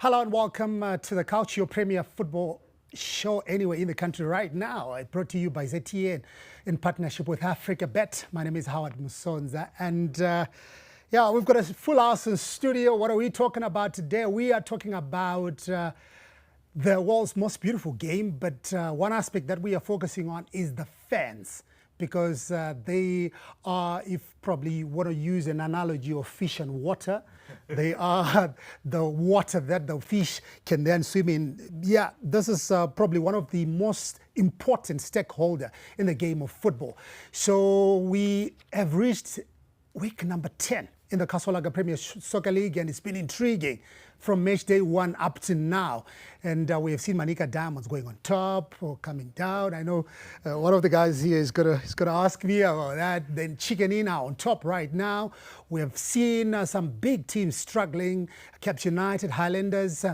Hello and welcome to the Couch, your premier football show anywhere in the country right now. It's brought to you by ZTN in partnership with Africa Bet. My name is Howard Musonza, and yeah, we've got a full house in studio. What are we talking about today? We are talking about the world's most beautiful game, but one aspect that we are focusing on is the fans, because they are, if probably you want to use an analogy of fish and water, they are the water that the fish can then swim in. Yeah, this is probably one of the most important stakeholder in the game of football. So we have reached week number 10 in the Kasolaga Premier Soccer League, and it's been intriguing from match day 1 up to now. And we have seen Manica Diamonds going on top or coming down. I know one of the guys here is gonna ask me about that. Then Chicken Inn are on top right now. We have seen some big teams struggling, Caps United, Highlanders,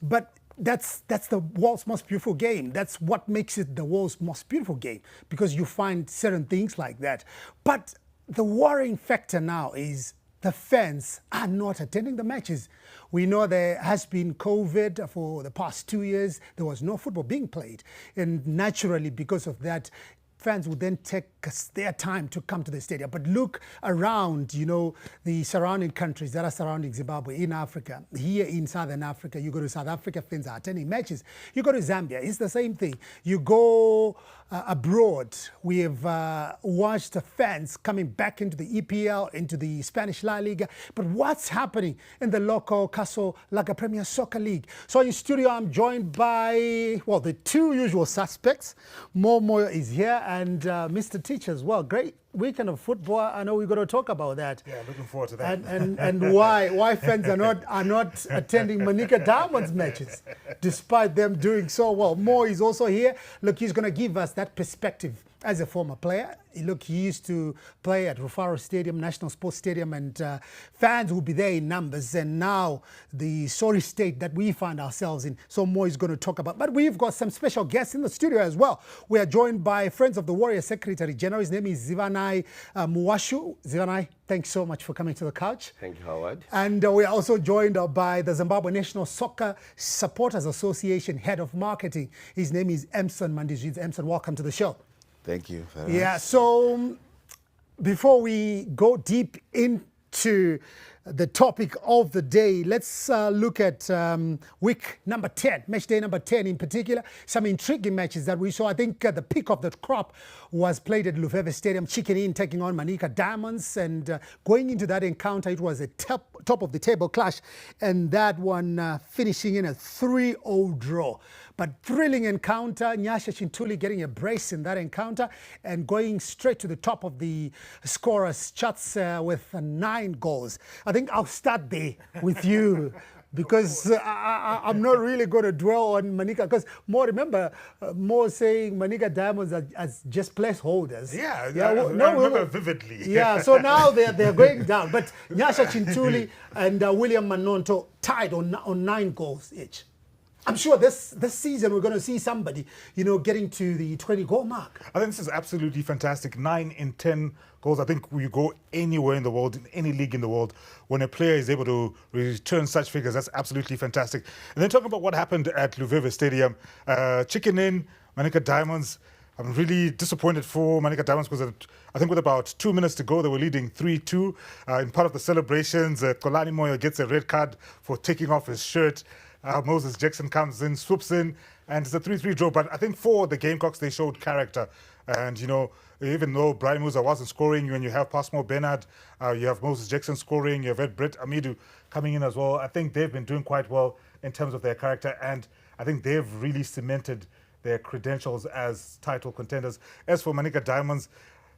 but that's the world's most beautiful game. That's what makes it the world's most beautiful game, because you find certain things like that. But the worrying factor now is the fans are not attending the matches. We know there has been COVID for the past 2 years. There was no football being played. And naturally, because of that, fans would then take their time to come to the stadium. But look around, you know, the surrounding countries that are surrounding Zimbabwe in Africa. Here in Southern Africa, you go to South Africa, fans are attending matches. You go to Zambia, it's the same thing. You go abroad, we have watched the fans coming back into the EPL, into the Spanish La Liga. But what's happening in the local Kasolaga Premier Soccer League? So in studio, I'm joined by, well, the two usual suspects. Momo is here, and Mr. Teacher as well. Great weekend of football. I know we're going to talk about that. Yeah, looking forward to that. And why fans are not attending Manica Diamonds matches, despite them doing so well. Mo is also here. Look, he's going to give us that perspective as a former player. Look, he used to play at Rufaro Stadium, National Sports Stadium, and fans will be there in numbers. And now the sorry state that we find ourselves in. So Mo is going to talk about. But we've got some special guests in the studio as well. We are joined by Friends of the Warrior Secretary General. His name is Zivanai Muwashu. Zivanai, thanks so much for coming to the couch. Thank you, Howard. And we are also joined by the Zimbabwe National Soccer Supporters Association Head of Marketing. His name is Emson Mandizidze. Emson, welcome to the show. Thank you. Yeah, so before we go deep into the topic of the day, let's look at week number 10, match day number 10 in particular. Some intriguing matches that we saw. I think the pick of the crop was played at Lufeve Stadium, Chicken Inn taking on Manica Diamonds. And going into that encounter, it was a top of the table clash. And that one finishing in a 3-0 draw. But thrilling encounter, Nyasha Chintuli getting a brace in that encounter and going straight to the top of the scorers charts with 9 goals. I think I'll start there with you, because I'm not really going to dwell on Manica, because remember saying Manica Diamonds as just placeholders. Yeah, I remember vividly. Yeah, so now they're going down. But Nyasha Chintuli and William Manonto tied on 9 goals each. I'm sure this season we're going to see somebody, getting to the 20-goal mark. I think this is absolutely fantastic. 9 in 10 goals. I think you go anywhere in the world, in any league in the world, when a player is able to return such figures, that's absolutely fantastic. And then talking about what happened at Lufeve Stadium, Chicken Inn, Manica Diamonds. I'm really disappointed for Manica Diamonds, because I think with about 2 minutes to go, they were leading 3-2. In part of the celebrations, Kolani Moyo gets a red card for taking off his shirt. Moses Jackson comes in, swoops in, and it's a 3-3 draw. But I think for the Gamecocks, they showed character. And, even though Brian Musa wasn't scoring, when you have Passmore Bernard, you have Moses Jackson scoring, you have Brett Amidu coming in as well. I think they've been doing quite well in terms of their character. And I think they've really cemented their credentials as title contenders. As for Manica Diamonds,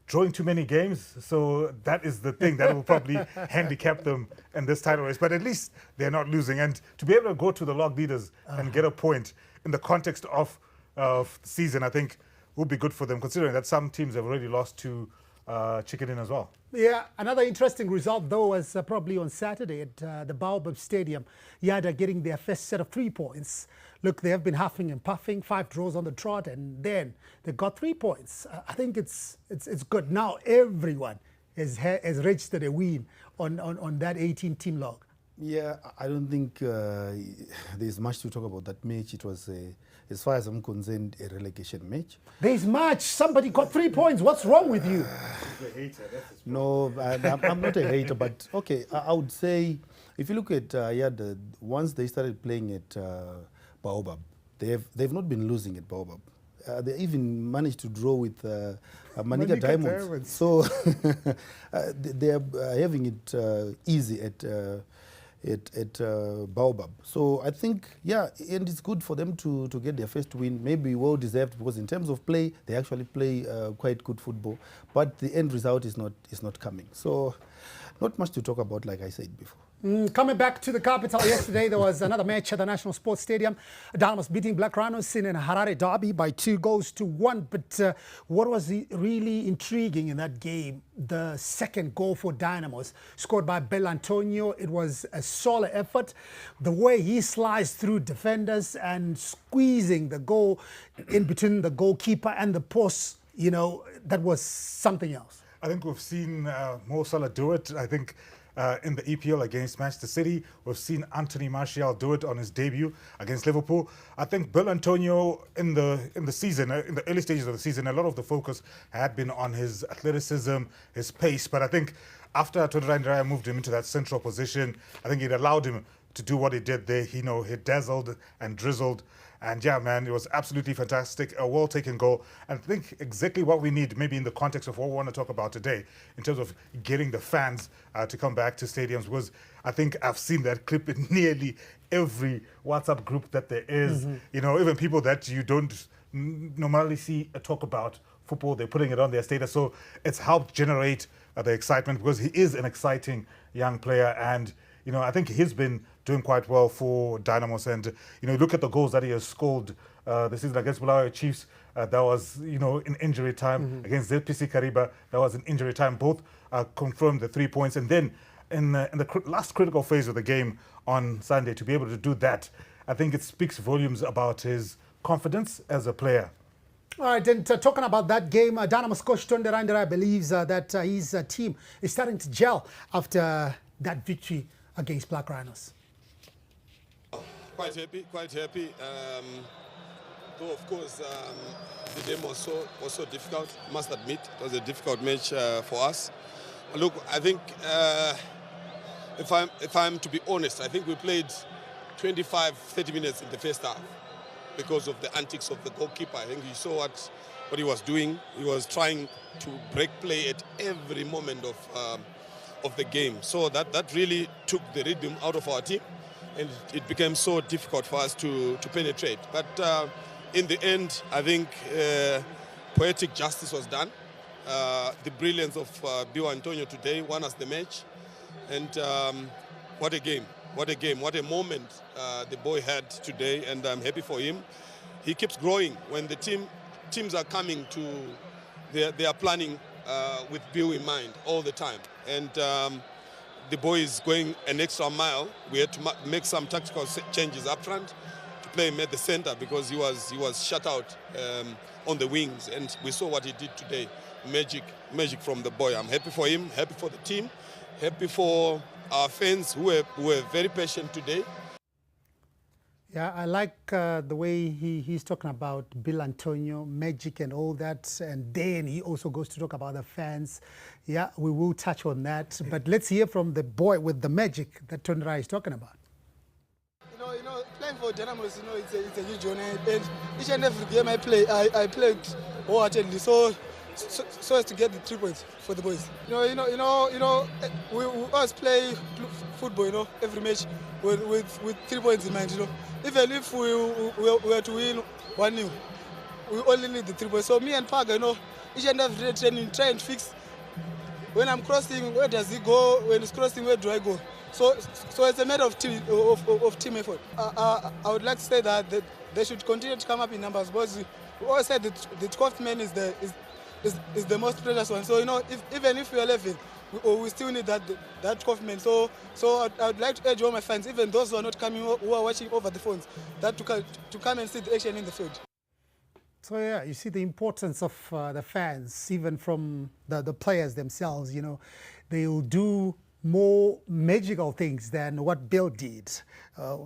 drawing too many games, so that is the thing that will probably handicap them in this title race. But at least they're not losing. And to be able to go to the log leaders and get a point in the context of the season, I think will be good for them, considering that some teams have already lost to Chicken Inn as well. Yeah, another interesting result, though, was probably on Saturday at the Baobab Stadium. Yada getting their first set of 3 points. Look, they have been huffing and puffing, 5 draws on the trot, and then they got 3 points. I think it's good. Now everyone has registered a win on that 18-team log. Yeah, I don't think there's much to talk about that match. It was, as far as I'm concerned, a relegation match. There's much. Somebody got 3 points. What's wrong with you? No, I'm not a hater, but okay, I would say if you look at once they started playing at Baobab, they've not been losing at Baobab. They even managed to draw with Manica Diamonds. So they are having it easy at Baobab. So I think, yeah, and it's good for them to get their first win, maybe well deserved, because in terms of play, they actually play quite good football. But the end result is not coming. So not much to talk about, like I said before. Coming back to the capital, yesterday there was another match at the National Sports Stadium. Dynamos beating Black Rhinos in a Harare derby by 2-1. But what was really intriguing in that game, the second goal for Dynamos, scored by Bel Antonio. It was a solid effort. The way he sliced through defenders and squeezing the goal in between the goalkeeper and the post, you know, that was something else. I think we've seen Mo Salah do it. I think in the EPL against Manchester City, we've seen Anthony Martial do it on his debut against Liverpool. I think Bel Antonio in the season, in the early stages of the season, a lot of the focus had been on his athleticism, his pace. But I think after Tony Ryan moved him into that central position, I think it allowed him to do what he did there. He dazzled and drizzled. And yeah, man, it was absolutely fantastic. A well-taken goal. And I think exactly what we need, maybe in the context of what we want to talk about today, in terms of getting the fans to come back to stadiums, because I think I've seen that clip in nearly every WhatsApp group that there is. You know, even people that you don't normally see talk about football, they're putting it on their status. So it's helped generate the excitement, because he is an exciting young player. And you know, I think he's been doing quite well for Dynamos. And, you know, look at the goals that he has scored this season against Bulawayo Chiefs. That was, you know, in injury time. Against ZPC Kariba, that was in injury time. Both confirmed the 3 points. And then in the last critical phase of the game on Sunday, to be able to do that, I think it speaks volumes about his confidence as a player. All right, and talking about that game, Dynamos coach Tonde Randera believes that his team is starting to gel after that victory against Black Rhinos. Quite happy. Though of course the game was so difficult. Must admit it was a difficult match for us. Look, I think if I'm to be honest, I think we played 25-30 minutes in the first half because of the antics of the goalkeeper. I think you saw what he was doing. He was trying to break play at every moment of the game. So that really took the rhythm out of our team, and it became so difficult for us to penetrate. But in the end, I think poetic justice was done. The brilliance of Bel Antonio today won us the match. And what a game, what a moment the boy had today, and I'm happy for him. He keeps growing. When the teams are coming to, they are planning with Bill in mind all the time. And the boy is going an extra mile. We had to make some tactical changes up front to play him at the center, because he was shut out on the wings, and we saw what he did today. Magic from the boy. I'm happy for him, happy for the team, happy for our fans who were very patient today. Yeah, I like the way he's talking about Bel Antonio, magic and all that. And then he also goes to talk about the fans. Yeah, we will touch on that. But let's hear from the boy with the magic that Tony Rai is talking about. You know, playing for Dynamos, it's a huge honor. And each and every game I play, I played wholeheartedly. So as to get the 3 points for the boys. We always play football, every match with 3 points in mind, Even if we were to win 1-0, we only need the 3 points. So me and Paga, each and every day training, try and fix. When I'm crossing, where does he go? When he's crossing, where do I go? So it's a matter of team effort. I would like to say that they should continue to come up in numbers, because we always said that the 12th man is the most precious one. So even if we are 11, we still need that 12th man. So I would like to urge all my fans, even those who are not coming, who are watching over the phones, that to come and see the action in the field. So yeah, you see the importance of the fans, even from the players themselves. They will do more magical things than what Bill did,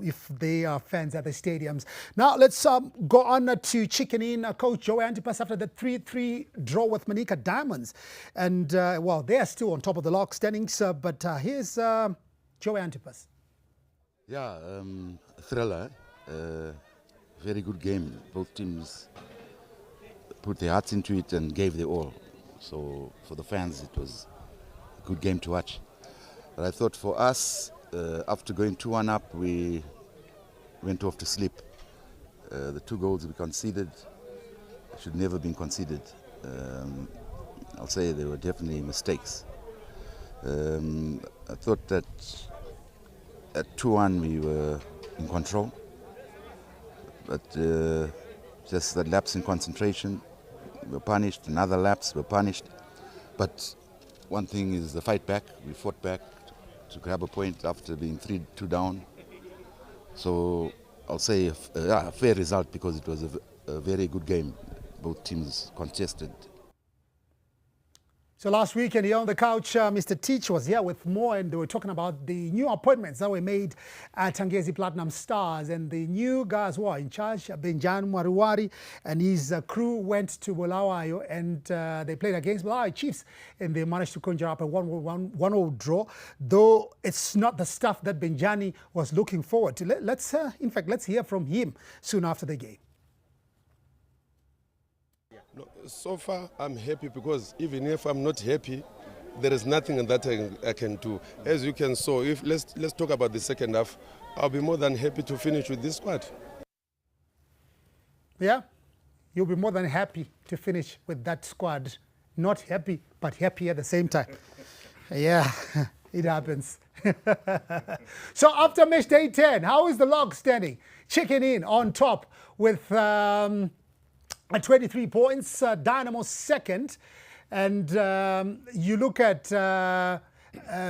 if they are fans at the stadiums. Now let's go on to chicken in Coach Joey Antipas after the 3-3 draw with Manica Diamonds. And, well, they are still on top of the log standings, but here's Joey Antipas. Yeah, thriller. Very good game. Both teams put their hearts into it and gave their all. So for the fans, it was a good game to watch. But I thought for us, after going 2-1 up, we went off to sleep. The 2 goals we conceded should never have been conceded. I'll say they were definitely mistakes. I thought that at 2-1 we were in control, but just that lapse in concentration, we were punished. Another lapse, we were punished. But one thing is the fight back. We fought back to grab a point after being 3-2 down. So I'll say a fair result because it was a very good game. Both teams contested. So last weekend here on the couch, Mr. Teach was here with more, and they were talking about the new appointments that were made at Tangezi Platinum Stars, and the new guys who are in charge, Benjan Mariwari and his crew went to Bulawayo, and they played against Bulawayo Chiefs, and they managed to conjure up a 1-0 draw, though it's not the stuff that Benjani was looking forward to. Let's hear from him soon after the game. No, so far, I'm happy because even if I'm not happy, there is nothing that I can do. As you can see, if let's talk about the second half, I'll be more than happy to finish with this squad. Yeah, you'll be more than happy to finish with that squad. Not happy, but happy at the same time. Yeah, it happens. So after match day 10, how is the log standing? Chicken in on top with... at 23 points, Dynamo second, and you look at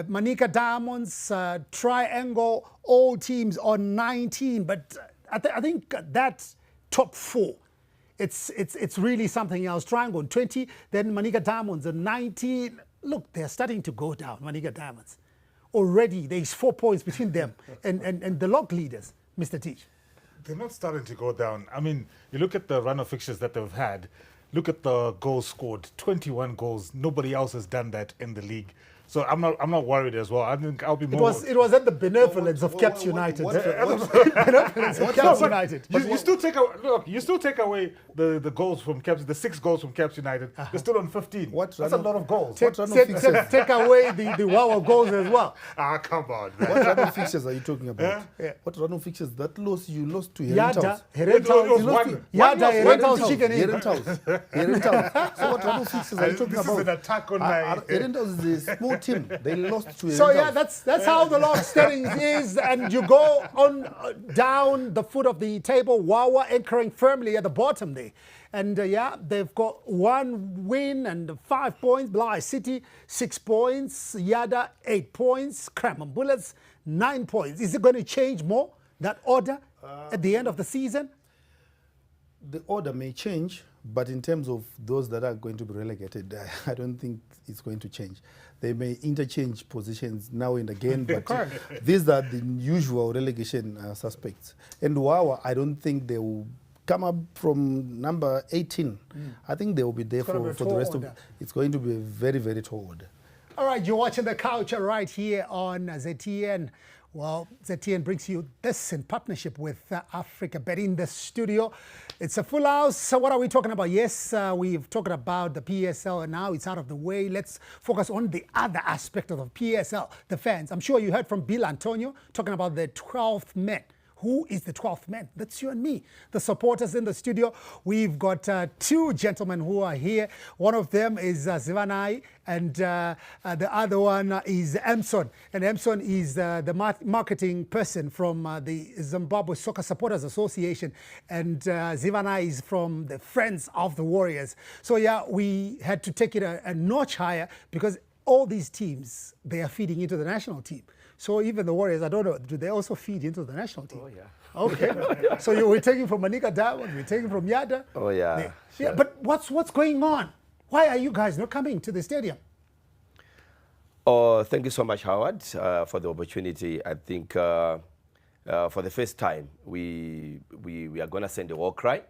Manica Diamonds, Triangle, all teams on 19, but I think that top 4, it's really something else. Triangle on 20, then Manica Diamonds on 19. Look, they're starting to go down, Manica Diamonds. Already there's 4 points between them and the log leaders, Mr. Teach. They're not starting to go down. I mean, you look at the run of fixtures that they've had, look at the goals scored, 21 goals. Nobody else has done that in the league. So I'm not worried as well. I think I'll be more... It was at the benevolence of Caps United. Benevolence of Caps United. You still take away the goals from Caps, the 6 goals from Caps United. They're still on 15. That's a lot of goals. Take away the wow of goals as well. Ah, come on, man. What run of fixtures are you talking about? Yeah. What run of fixtures? That loss you lost to Yada, Herentals, So what run of fixtures are you talking about? This is an attack on my... Herentals is a small team. They lost to Herentals. So yeah, that's how the log standing is, and you go on down the foot of the table. Wawa anchoring firmly at the bottom there. And yeah, they've got 1 win and 5 points. Bulawayo City, 6 points. Yada, 8 points. Crammon Bullets, 9 points. Is it going to change more, that order, at the end of the season? The order may change, but in terms of those that are going to be relegated, I don't think it's going to change. They may interchange positions now and again, but these are the usual relegation suspects. And Wawa, I don't think they will come up from number 18. I think they will be there for the rest of it. It's going to be a very, very tall order. All right, you're watching The Couch right here on ZTN. Well, ZTN brings you this in partnership with Africa Bet in the studio. It's a full house. So what are we talking about? Yes, we've talked about the PSL, and now it's out of the way. Let's focus on the other aspect of the PSL, the fans. I'm sure you heard from Bill Antonio talking about the 12th man. Who is the 12th man? That's you and me, the supporters in the studio. We've got 2 gentlemen who are here. One of them is Zivanai, and the other one is Emson. And Emson is the marketing person from the Zimbabwe Soccer Supporters Association. And Zivanai is from the Friends of the Warriors. So yeah, we had to take it a notch higher because all these teams, they are feeding into the national team. So even the Warriors, I don't know, do they also feed into the national team? Oh, yeah. Okay. So you were taking from Manica Diamond, we're taking from Yada. Oh, yeah. Yeah, sure. Yeah, but what's going on? Why are you guys not coming to the stadium? Oh, thank you so much, Howard, for the opportunity. I think for the first time, we are going to send a war cry.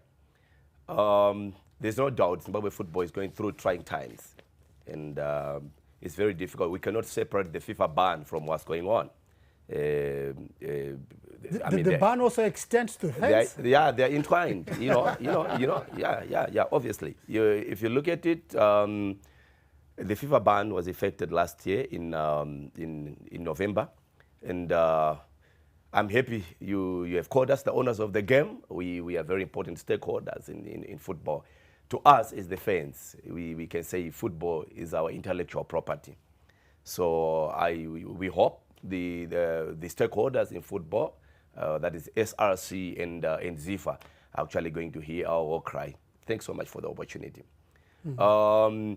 There's no doubt Zimbabwe football is going through trying times. And it's very difficult. We cannot separate the FIFA ban from what's going on. The ban also extends to fans? They're entwined. Obviously. If you look at it, the FIFA ban was effected last year in November. And I'm happy you have called us the owners of the game. We are very important stakeholders in football. To us as the fans, we can say football is our intellectual property. So we hope the stakeholders in football, that is SRC and ZIFA, are actually going to hear our war cry. Thanks so much for the opportunity. Mm-hmm.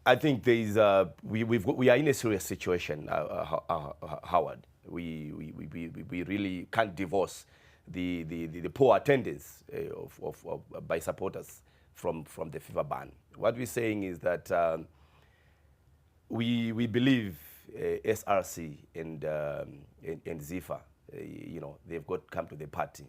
I think we are in a serious situation, Howard. We really can't divorce the poor attendance by supporters from the FIFA ban. What we're saying is that we believe SRC and ZIFA, they've got to come to the party.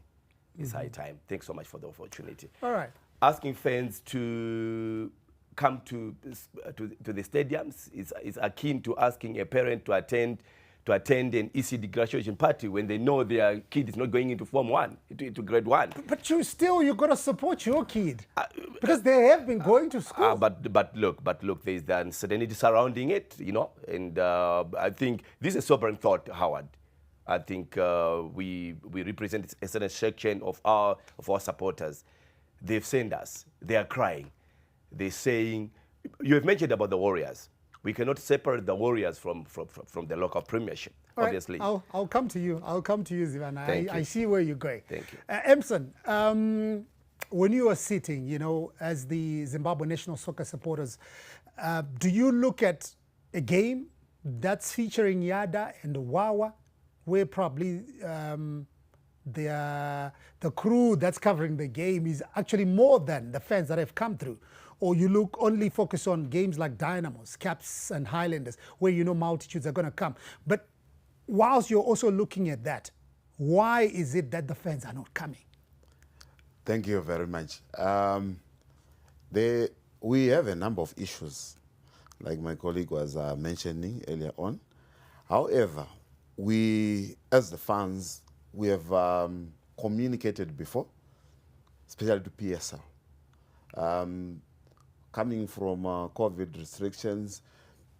It's high time. Thanks so much for the opportunity. All right. Asking fans to come to the stadiums is akin to asking a parent to attend an ECD graduation party when they know their kid is not going into Form 1, into grade 1. But you've got to support your kid because they have been going to school. But look, there's the uncertainty surrounding it, and I think this is a sobering thought, Howard. I think we represent a certain section of our supporters. They've sent us. They are crying. They're saying, you have mentioned about the Warriors. We cannot separate the Warriors from the local premiership, obviously. Right. I'll come to you. Zivana. I see where you're going. Thank you. Emson, when you are sitting, as the Zimbabwe national soccer supporters, do you look at a game that's featuring Yada and Wawa, where probably the crew that's covering the game is actually more than the fans that have come through? Or you only focus on games like Dynamos, Caps and Highlanders, where multitudes are going to come. But whilst you're also looking at that, why is it that the fans are not coming? Thank you very much. We have a number of issues, like my colleague was mentioning earlier on. However, we, as the fans, we have communicated before, especially to PSL. Coming from COVID restrictions,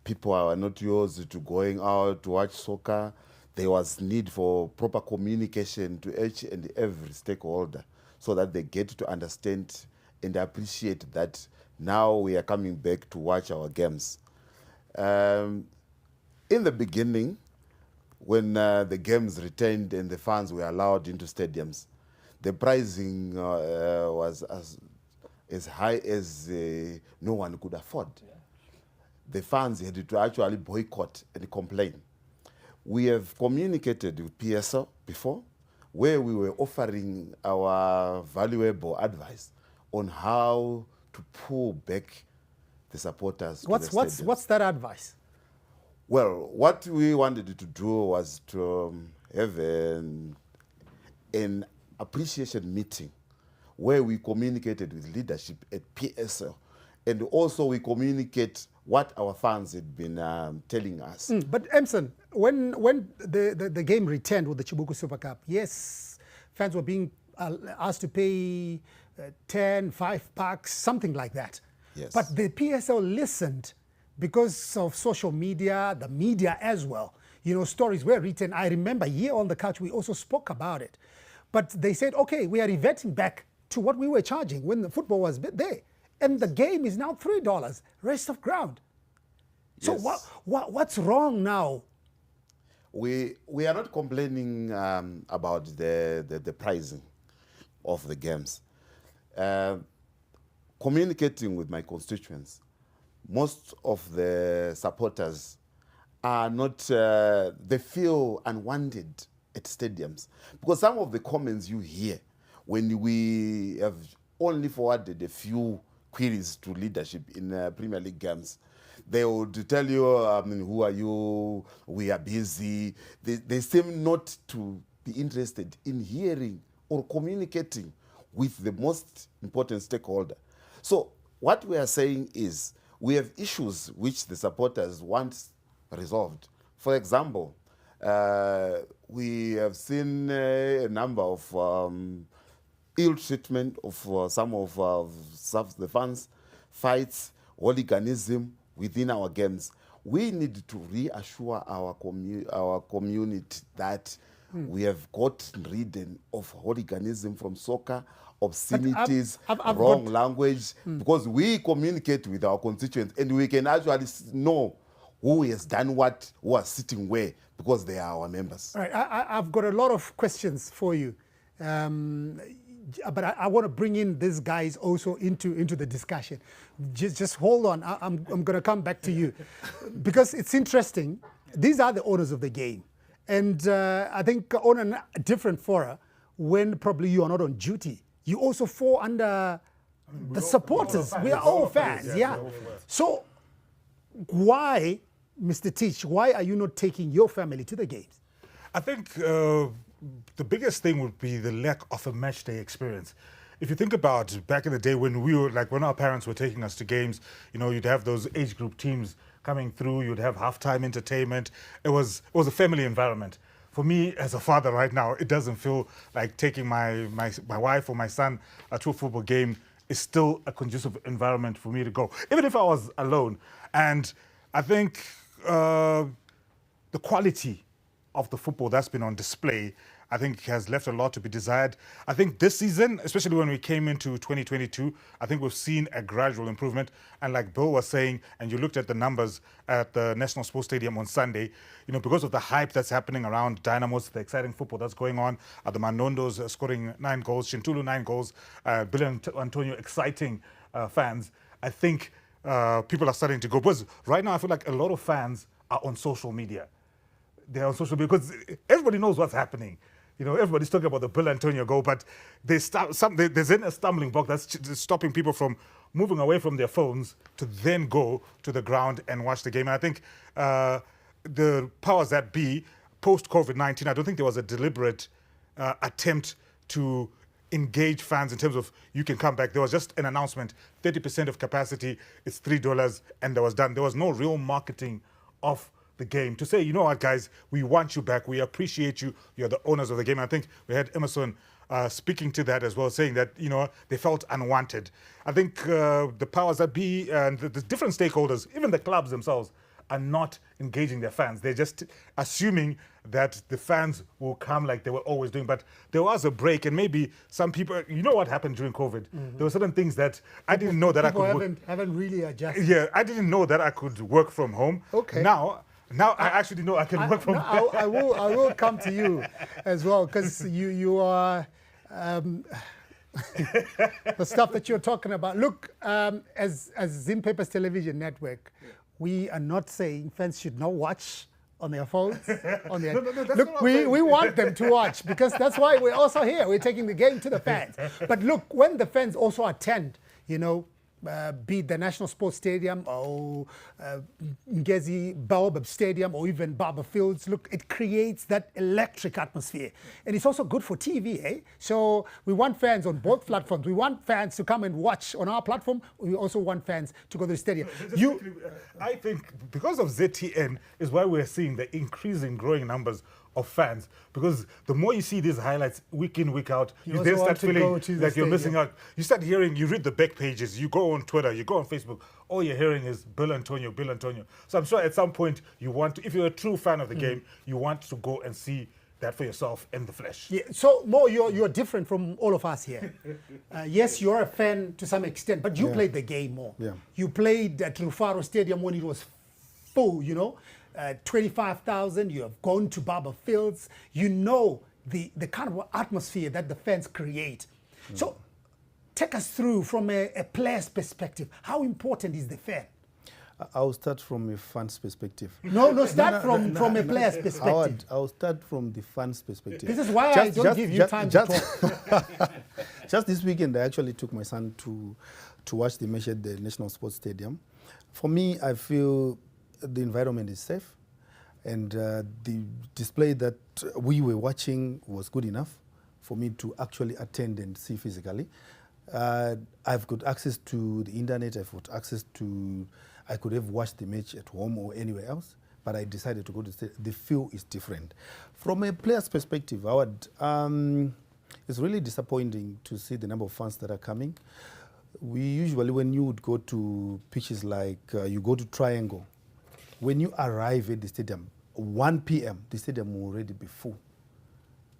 people are not used to going out to watch soccer. There was need for proper communication to each and every stakeholder so that they get to understand and appreciate that now we are coming back to watch our games. In the beginning, when the games returned and the fans were allowed into stadiums, the pricing was as high as no one could afford. Yeah. The fans had to actually boycott and complain. We have communicated with PSL before, where we were offering our valuable advice on how to pull back the supporters to the stadiums. What's that advice? Well, what we wanted to do was to have an appreciation meeting where we communicated with leadership at PSL, and also we communicate what our fans had been telling us. But Emson, when the game returned with the Chibuku Super Cup, yes, fans were being asked to pay 10, 5 bucks, something like that. Yes. But the PSL listened because of social media, the media as well. Stories were written. I remember here on the couch, we also spoke about it. But they said, okay, we are reverting back to what we were charging when the football was there. And the game is now $3, rest of ground. So yes. What's wrong now? We are not complaining about the pricing of the games. Communicating with my constituents, most of the supporters are not, they feel unwanted at stadiums. Because some of the comments you hear when we have only forwarded a few queries to leadership in Premier League games. They would tell you, who are you? We are busy. They seem not to be interested in hearing or communicating with the most important stakeholder. So what we are saying is we have issues which the supporters want resolved. For example, we have seen a number of ill treatment of some of the fans, fights, hooliganism within our games. We need to reassure our community that we have got rid of hooliganism from soccer, obscenities, I've wrong got- language, because we communicate with our constituents and we can actually know who has done what, who are sitting where, because they are our members. All right, I've got a lot of questions for you. But I want to bring in these guys also into the discussion. Just hold on. I'm going to come back to you because it's interesting. These are the owners of the game, and I think on a different fora, when probably you are not on duty, you also fall under the supporters. We are all fans, yeah. So why, Mr. Teach? Why are you not taking your family to the games? I think the biggest thing would be the lack of a match day experience. If you think about back in the day when we were when our parents were taking us to games, you'd have those age group teams coming through, you'd have halftime entertainment. It was a family environment. For me as a father right now, it doesn't feel like taking my wife or my son to a football game is still a conducive environment for me to go, even if I was alone. And I think the quality of the football that's been on display, I think has left a lot to be desired. I think this season, especially when we came into 2022, I think we've seen a gradual improvement. And like Bill was saying, and you looked at the numbers at the National Sports Stadium on Sunday, because of the hype that's happening around Dynamos, the exciting football that's going on, the Manondos scoring 9 goals, Shintulu 9 goals, Bill and Antonio exciting fans. I think people are starting to go. Because right now I feel like a lot of fans are on social media. They're on social media because everybody knows what's happening. Everybody's talking about the Bill Antonio goal, but there's a stumbling block that's stopping people from moving away from their phones to then go to the ground and watch the game. And I think the powers that be, post-COVID-19, I don't think there was a deliberate attempt to engage fans in terms of you can come back. There was just an announcement, 30% of capacity, it's $3, and that was done. There was no real marketing of the game to say, you know what, guys, we want you back. We appreciate you. You're the owners of the game. I think we had Emerson speaking to that as well, saying that, they felt unwanted. I think the powers that be and the different stakeholders, even the clubs themselves, are not engaging their fans. They're just assuming that the fans will come like they were always doing. But there was a break, and maybe some people, what happened during COVID? There were certain things that I didn't know that I could haven't really adjusted. Yeah, I didn't know that I could work from home. Okay. Now I actually know I can work from home. I will come to you as well, because you are the stuff that you're talking about. Look, as Zim Papers Television Network, we are not saying fans should not watch on their phones. On their look, we want them to watch, because that's why we're also here. We're taking the game to the fans. But look, when the fans also attend, be it the National Sports Stadium or Ngezi Baobab Stadium or even Barber Fields, look, it creates that electric atmosphere. And it's also good for TV, eh? So we want fans on both platforms. We want fans to come and watch on our platform. We also want fans to go to the stadium. I think because of ZTN is why we're seeing the increasing growing numbers of fans, because the more you see these highlights week in, week out, you then start feeling like you're missing out. You start hearing, you read the back pages, you go on Twitter, you go on Facebook, all you're hearing is Bill Antonio, Bill Antonio. So I'm sure at some point you want to, if you're a true fan of the game, you want to go and see that for yourself in the flesh. Yeah, so Mo, you're different from all of us here. Yes, you're a fan to some extent, but you played the game more. Yeah. You played at Rufaro Stadium when it was full, 25,000, you have gone to Barber Fields, the kind of atmosphere that the fans create. So take us through from a player's perspective. How important is the fan? I'll start from a fan's perspective. Start from a player's perspective. I'll start from the fan's perspective. This is why I don't give you time to talk. Just this weekend, I actually took my son to watch the match at the National Sports Stadium. For me, I feel the environment is safe, and the display that we were watching was good enough for me to actually attend and see physically. I've got access to the internet. I've got access to. I could have watched the match at home or anywhere else, but I decided to go to the feel is different. From a player's perspective, Howard, it's really disappointing to see the number of fans that are coming. We usually, when you would go to pitches like you go to Triangle, when you arrive at the stadium, 1 p.m., the stadium will already be full.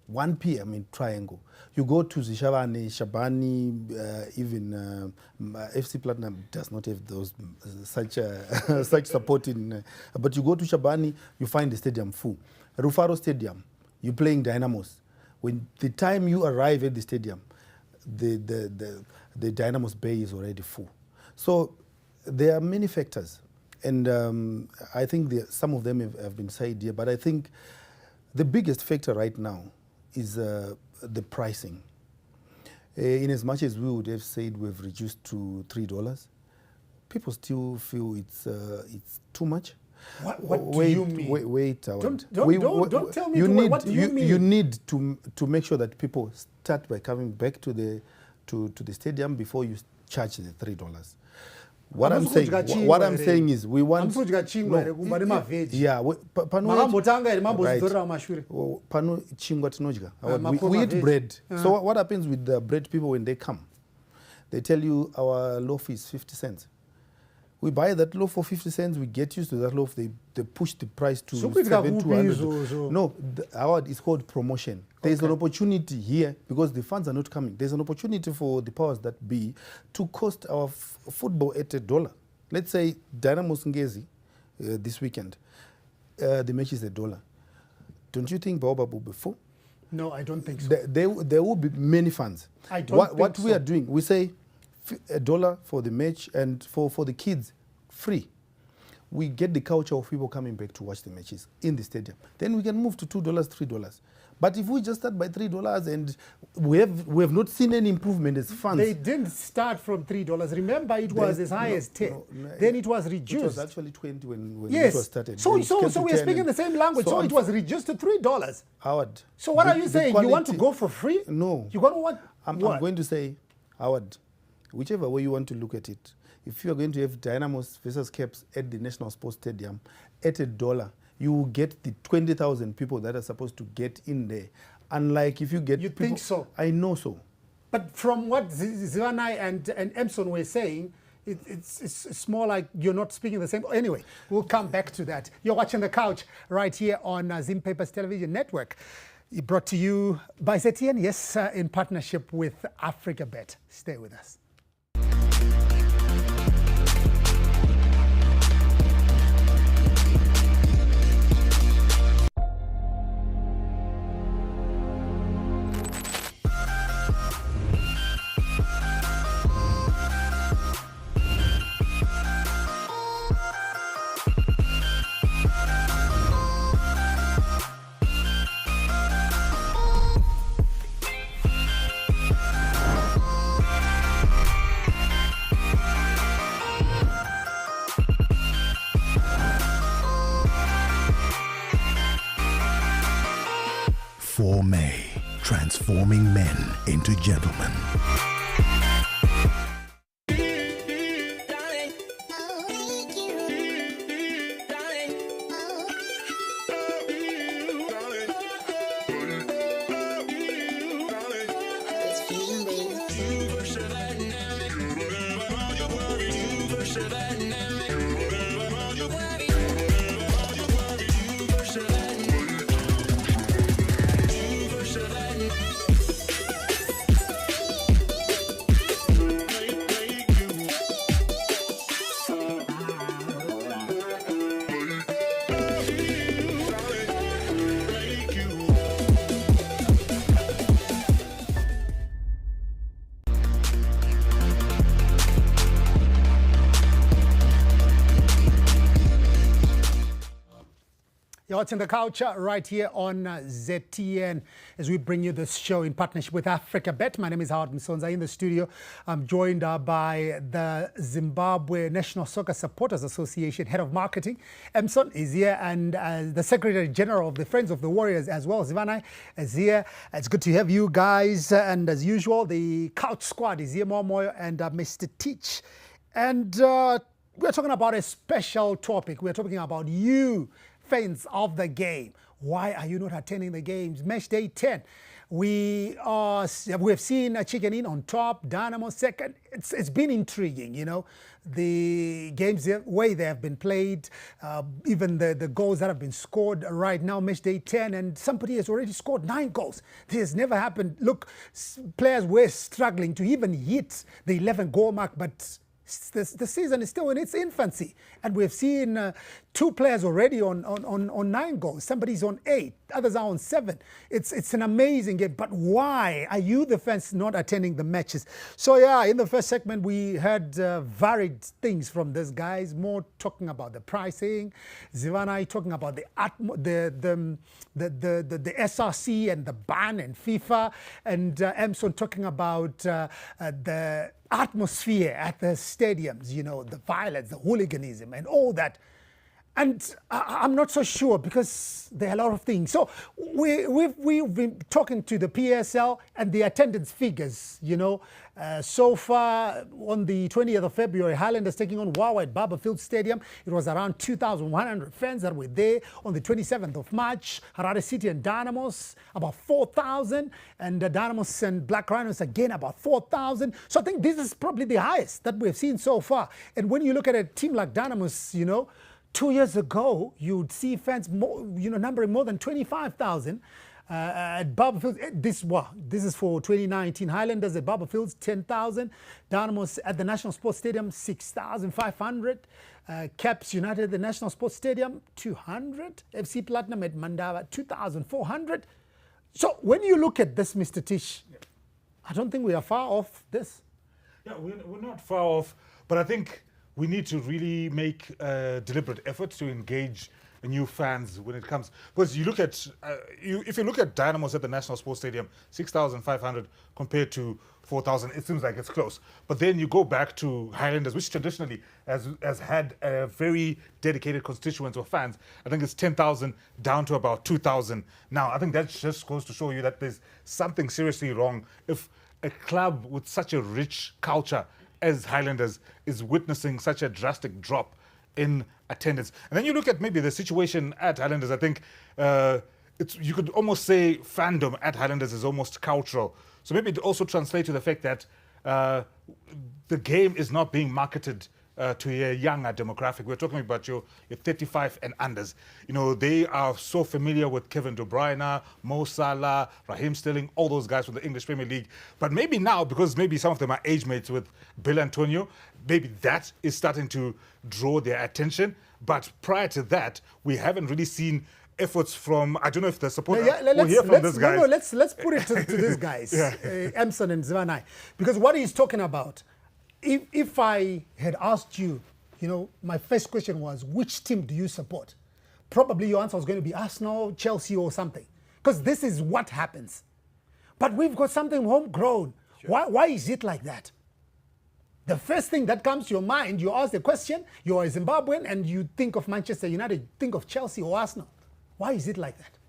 1 p.m. in Triangle. You go to Shabani, even FC Platinum does not have those such support in. But you go to Shabani, you find the stadium full. Rufaro Stadium, you're playing Dynamos. When the time you arrive at the stadium, the Dynamos Bay is already full. So there are many factors, and I think some of them have been said here. But I think the biggest factor right now is the pricing. In as much as we would have said we've reduced to $3, people still feel it's too much. What do you mean? Wait. Don't tell me what do you mean? You need to make sure that people start by coming back to the stadium before you charge the $3. What I'm saying is we want pano chingwa tinodya. We eat bread. So what happens with the bread people when they come? They tell you our loaf is 50 cents. We buy that loaf for 50 cents, we get used to that loaf, they push the price to 700. No, Howard, it's called promotion. There's an opportunity here, because the funds are not coming. There's an opportunity for the powers that be to cost our football at $1. Let's say Dynamo Ngezi this weekend, the match is $1. Don't you think Baobab will be full? No, I don't think so. There will be many fans. I don't think what so. We are doing, we say $1 for the match, and for the kids, free. We get the culture of people coming back to watch the matches in the stadium. Then we can move to $2, $3. But if we just start by $3 and we have not seen any improvement as fans. They didn't start from $3. Remember, it was as high as 10. Then it was reduced. It was actually 20 when yes. it was started. So we're speaking the same language. So it was reduced to $3. Howard. So what are you saying? You want to go for free? No. You want to what? I'm going to say, Howard, whichever way you want to look at it, if you are going to have Dynamos versus Caps at the National Sports Stadium at $1, you will get the 20,000 people that are supposed to get in there. Unlike if you get You people, think so? I know so. But from what Zivanai and Emson were saying, it's more like you're not speaking the same. Anyway, we'll come back to that. You're watching The Couch right here on Zim Papers Television Network. Brought to you by ZTN, yes, in partnership with Africa Bet. Stay with us. For May, transforming men into gentlemen. You're watching The Culture right here on ZTN as we bring you this show in partnership with Africa Bet. My name is Howard Msonza. In the studio, I'm joined by the Zimbabwe National Soccer Supporters Association Head of Marketing. Emson is here, and the Secretary General of the Friends of the Warriors as well, Zivanai, is here. It's good to have you guys. And as usual, the Couch Squad is here, Momoyo and Mr. Teach. And we're talking about a special topic. We're talking about you, fans of the game. Why are you not attending the games? Match day 10. We have seen Chicken Inn on top, Dynamo second. It's been intriguing, you know, the games, the way they have been played, even the goals that have been scored right now, match day 10, and somebody has already scored 9 goals. This has never happened. Look, players were struggling to even hit the 11-goal mark, but the season is still in its infancy, and we've seen 2 players already on 9 goals. Somebody's on 8, others are on 7. It's an amazing game, but why are you, the fans, not attending the matches? So yeah, in the first segment we heard varied things from these guys, more talking about the pricing, Zivanai talking about the SRC and the ban and FIFA, and Emson talking about the atmosphere at the stadiums, you know, the violence, the hooliganism and all that. And I'm not so sure because there are a lot of things. So we've been talking to the PSL and the attendance figures, you know. So far, on the 20th of February, Highlanders taking on Wawa at Barberfield Stadium. It was around 2,100 fans that were there. On the 27th of March, Harare City and Dynamos, about 4,000. And Dynamos and Black Rhinos, again, about 4,000. So I think this is probably the highest that we've seen so far. And when you look at a team like Dynamos, you know, 2 years ago, you'd see fans numbering more than 25,000 at Barberfield. This is for 2019. Highlanders at Barberfield, 10,000. Dynamos at the National Sports Stadium, 6,500. Caps United at the National Sports Stadium, 200. FC Platinum at Mandava, 2,400. So when you look at this, Mr. Tish, I don't think we are far off this. Yeah, we're not far off, but I think we need to really make a deliberate effort to engage new fans when it comes. Because you look at, if you look at Dynamos at the National Sports Stadium, 6,500 compared to 4,000, it seems like it's close. But then you go back to Highlanders, which traditionally has had a very dedicated constituents of fans. I think it's 10,000 down to about 2,000 now. I think that just goes to show you that there's something seriously wrong if a club with such a rich culture as Highlanders is witnessing such a drastic drop in attendance. And then you look at maybe the situation at Highlanders. I think you could almost say fandom at Highlanders is almost cultural. So maybe it also translates to the fact that the game is not being marketed to a younger demographic. We're talking about your 35 and unders. You know, they are so familiar with Kevin De Bruyne, Mo Salah, Raheem Sterling, all those guys from the English Premier League. But maybe now, because maybe some of them are age mates with Bill Antonio, maybe that is starting to draw their attention. But prior to that, we haven't really seen efforts from, I don't know if the supporter will hear from this guy. Let's put it to these guys, Emson and Zivanai. Because what he's talking about, if I had asked you, you know, my first question was, which team do you support? Probably your answer was going to be Arsenal, Chelsea or something. Because this is what happens. But we've got something homegrown. Sure. Why is it like that? The first thing that comes to your mind, you ask the question, you're a Zimbabwean and you think of Manchester United, you think of Chelsea or Arsenal. Why is it like that?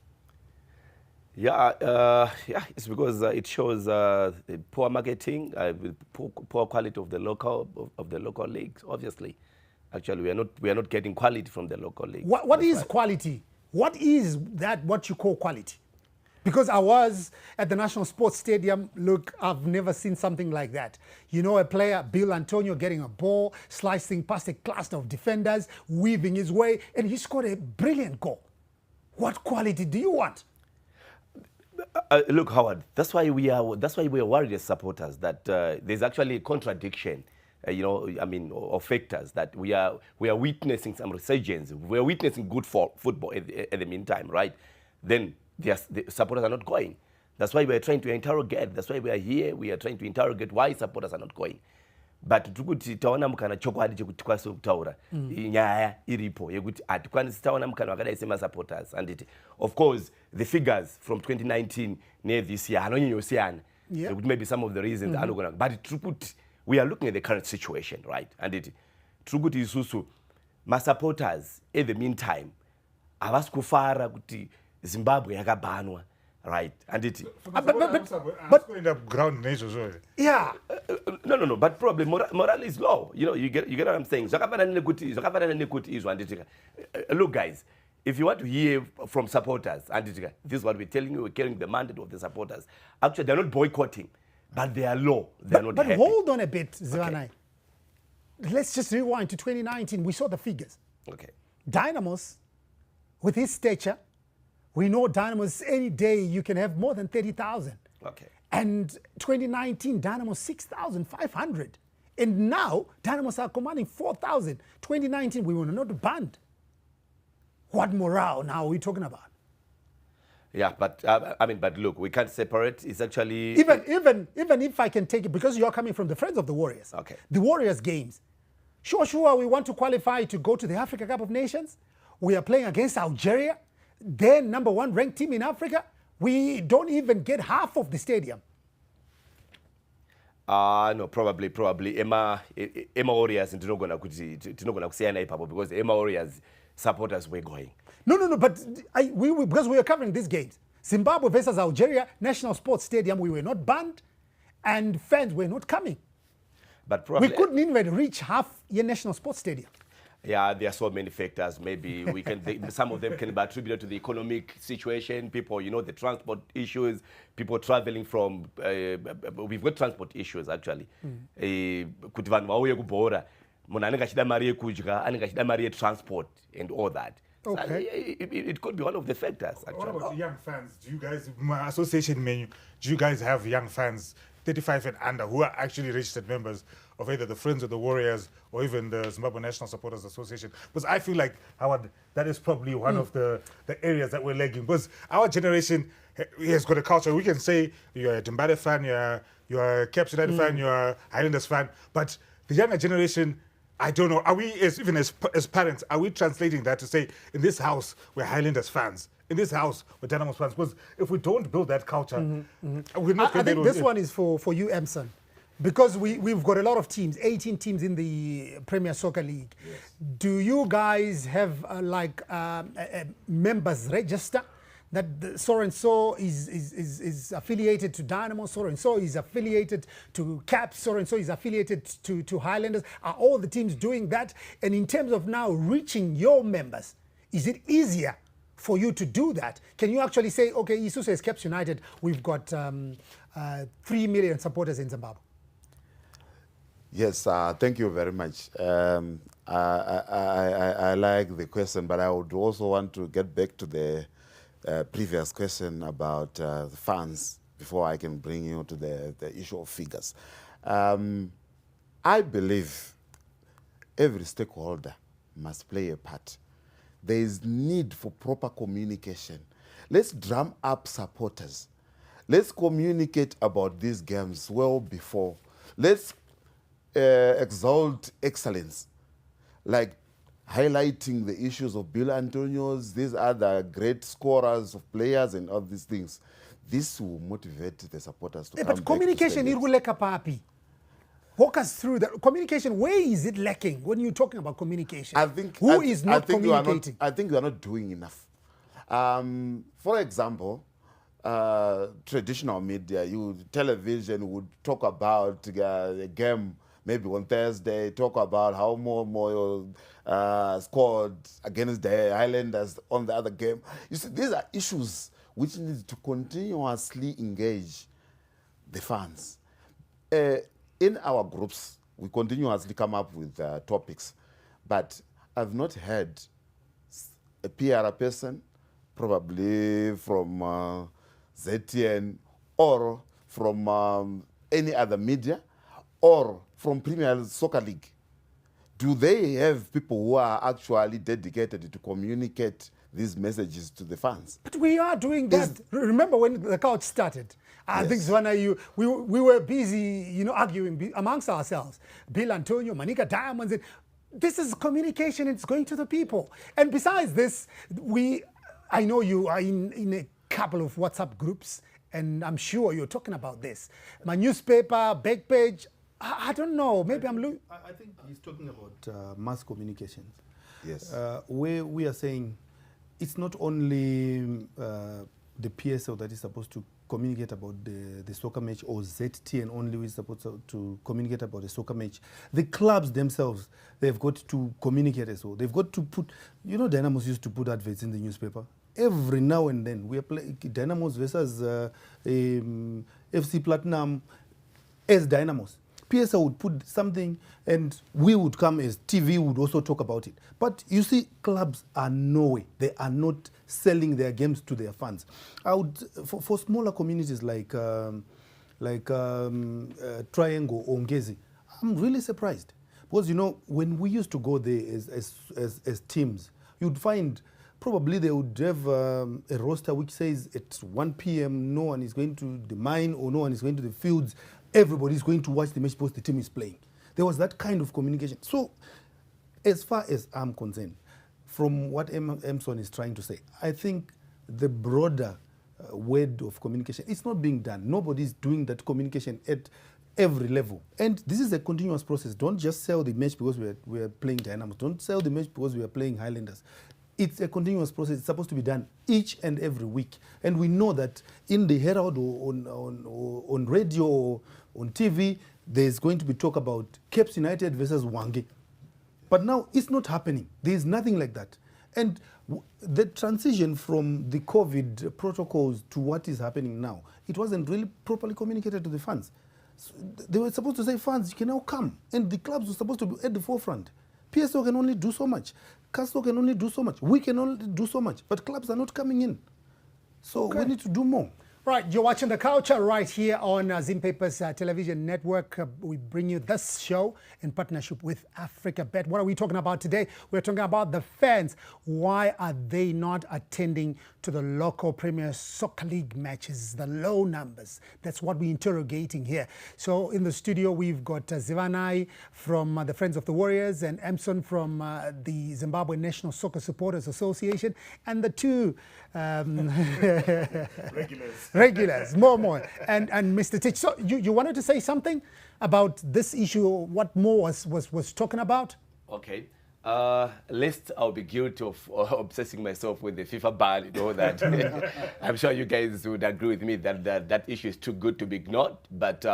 Yeah, it's because it shows poor marketing, poor quality of the local leagues. Obviously, actually, we are not getting quality from the local league. What is quality? What is that? What you call quality? Because I was at the National Sports Stadium. Look, I've never seen something like that. You know, a player, Bill Antonio, getting a ball, slicing past a cluster of defenders, weaving his way, and he scored a brilliant goal. What quality do you want? Look, Howard, that's why we are worried as supporters that there's actually a contradiction, of factors that we are witnessing some resurgence. We are witnessing good football at the meantime, right? Then the supporters are not going. That's why we are trying to interrogate. That's why we are here. We are trying to interrogate why supporters are not going. but tiri kuti taona mukana chokwadi chekuti tikwanise kutaura nyaya iripo yekuti hatikwanisi taona mukana wakadai semasupporters handiti. Of course the figures from 2019 this year hanonyanyosiyana yekuti maybe some of the reasons anogona, but tiri kuti we are looking at the current situation, right? Handiti tiri kuti isusu masupporters at the meantime havasi kufara kuti Zimbabwe yakabhanwa, right? Handiti but end up ground nature, sorry. Yeah. No, but probably moral is low. You get what I'm saying. Look, guys, if you want to hear from supporters, this is what we're telling you, we're carrying the mandate of the supporters. Actually, they're not boycotting, but they are low. They're not happy. But hold on a bit, Zivanai. Let's just rewind to 2019. We saw the figures. Okay. Dynamos, with his stature, we know Dynamos any day you can have more than 30,000. Okay. And 2019, Dynamos 6,500. And now, Dynamos are commanding 4,000. 2019, we were not banned. What morale now are we talking about? Yeah, but but look, we can't separate. It's actually even if I can take it, because you're coming from the Friends of the Warriors. Okay. The Warriors games. Sure, we want to qualify to go to the Africa Cup of Nations. We are playing against Algeria, their #1 ranked team in Africa. We don't even get half of the stadium. No, probably Emma Warriors tinogona kusiyana ipapo because Emma Warriors supporters were going. No, but because we were covering these games. Zimbabwe versus Algeria, National Sports Stadium, we were not banned and fans were not coming. But probably we couldn't even reach half your National Sports Stadium. Yeah, there are so many factors. Maybe we can some of them can be attributed to the economic situation, people, the transport issues, people traveling from we've got transport issues actually. Kuti vanhu vauye kubhora, munhu anenge achida mari yekudya, anenge achida mari yetransport and all that. Okay. So it could be one of the factors actually. What about the young fans? Do you guys, my association menu, do you guys have young fans 35 and under who are actually registered members of either the Friends of the Warriors or even the Zimbabwe National Supporters Association? Because I feel like, Howard, that is probably one of the areas that we're lagging. Because our generation has got a culture. We can say you're a Timbale fan, you're a Caps United fan, you're a Highlanders fan, but the younger generation, I don't know, are we, even as parents, are we translating that to say, in this house, we're Highlanders fans? In this house, we're Dynamos fans? Because if we don't build that culture, we're not going to... I think this one is for you, Emson. Because we've got a lot of teams, 18 teams in the Premier Soccer League. Yes. Do you guys have a members register that so-and-so is affiliated to Dynamo, so-and-so is affiliated to Caps, so-and-so is affiliated to Highlanders? Are all the teams doing that? And in terms of now reaching your members, is it easier for you to do that? Can you actually say, okay, Isusu is Caps United, we've got 3 million supporters in Zimbabwe? Yes, thank you very much. I like the question, but I would also want to get back to the previous question about the fans before I can bring you to the issue of figures. I believe every stakeholder must play a part. There is need for proper communication. Let's drum up supporters. Let's communicate about these games well before. Let's exalt excellence, like highlighting the issues of Bill Antonios. These are the great scorers of players and all these things. This will motivate the supporters to come but communication, papi. Walk us through the communication. Where is it lacking when you're talking about communication? I think who is not communicating? I think we are not doing enough. For example, traditional media, television would talk about the game maybe on Thursday, talk about how Moyo scored against the Highlanders on the other game. You see, these are issues which need to continuously engage the fans. In our groups, we continuously come up with topics, but I've not heard a PR person, probably from ZTN or from any other media or from Premier Soccer League. Do they have people who are actually dedicated to communicate these messages to the fans. But we are doing that. Remember when the couch started? I think, Zwana, we were busy, arguing amongst ourselves. Bill Antonio, Manika Diamonds. This is communication. It's going to the people. And besides this, I know you are in a couple of WhatsApp groups, and I'm sure you're talking about this. My newspaper, back page, I don't know. Maybe I'm losing. I think he's talking about mass communications. Yes. Where we are saying it's not only the PSL that is supposed to communicate about the soccer match, or ZTN only is supposed to communicate about the soccer match. The clubs themselves, they've got to communicate as well. They've got to put, Dynamos used to put adverts in the newspaper. Every now and then, we are playing Dynamos versus FC Platinum as Dynamos. PSL would put something and we would come as TV would also talk about it. But you see, clubs are nowhere. They are not selling their games to their fans. I would, for smaller communities like Triangle or Ngezi, I'm really surprised. Because, when we used to go there as teams, you'd find probably they would have a roster which says at 1 p.m. no one is going to the mine or no one is going to the fields. Everybody is going to watch the match because the team is playing. There was that kind of communication. So, as far as I'm concerned, from what Emson is trying to say, I think the broader word of communication, it's not being done. Nobody is doing that communication at every level. And this is a continuous process. Don't just sell the match because we are playing Dynamos. Don't sell the match because we are playing Highlanders. It's a continuous process. It's supposed to be done each and every week. And we know that in the Herald or on radio or on TV, there's going to be talk about Caps United versus Wange. But now it's not happening. There's nothing like that. And the transition from the COVID protocols to what is happening now, it wasn't really properly communicated to the fans. So they were supposed to say, fans, you can now come. And the clubs were supposed to be at the forefront. PSO can only do so much. Castle can only do so much. We can only do so much. But clubs are not coming in. So we need to do more. Right, you're watching The Culture right here on Zim Papers Television Network. We bring you this show in partnership with Africa Bet. What are we talking about today? We're talking about the fans. Why are they not attending to the local Premier Soccer League matches? The low numbers. That's what we're interrogating here. So in the studio, we've got Zivanai from the Friends of the Warriors and Emson from the Zimbabwe National Soccer Supporters Association, and the two regulars, more. And Mr. Tich, so you wanted to say something about this issue, what Mo was talking about? Okay. Lest I'll be guilty of obsessing myself with the FIFA ban and all that. I'm sure you guys would agree with me that issue is too good to be ignored, but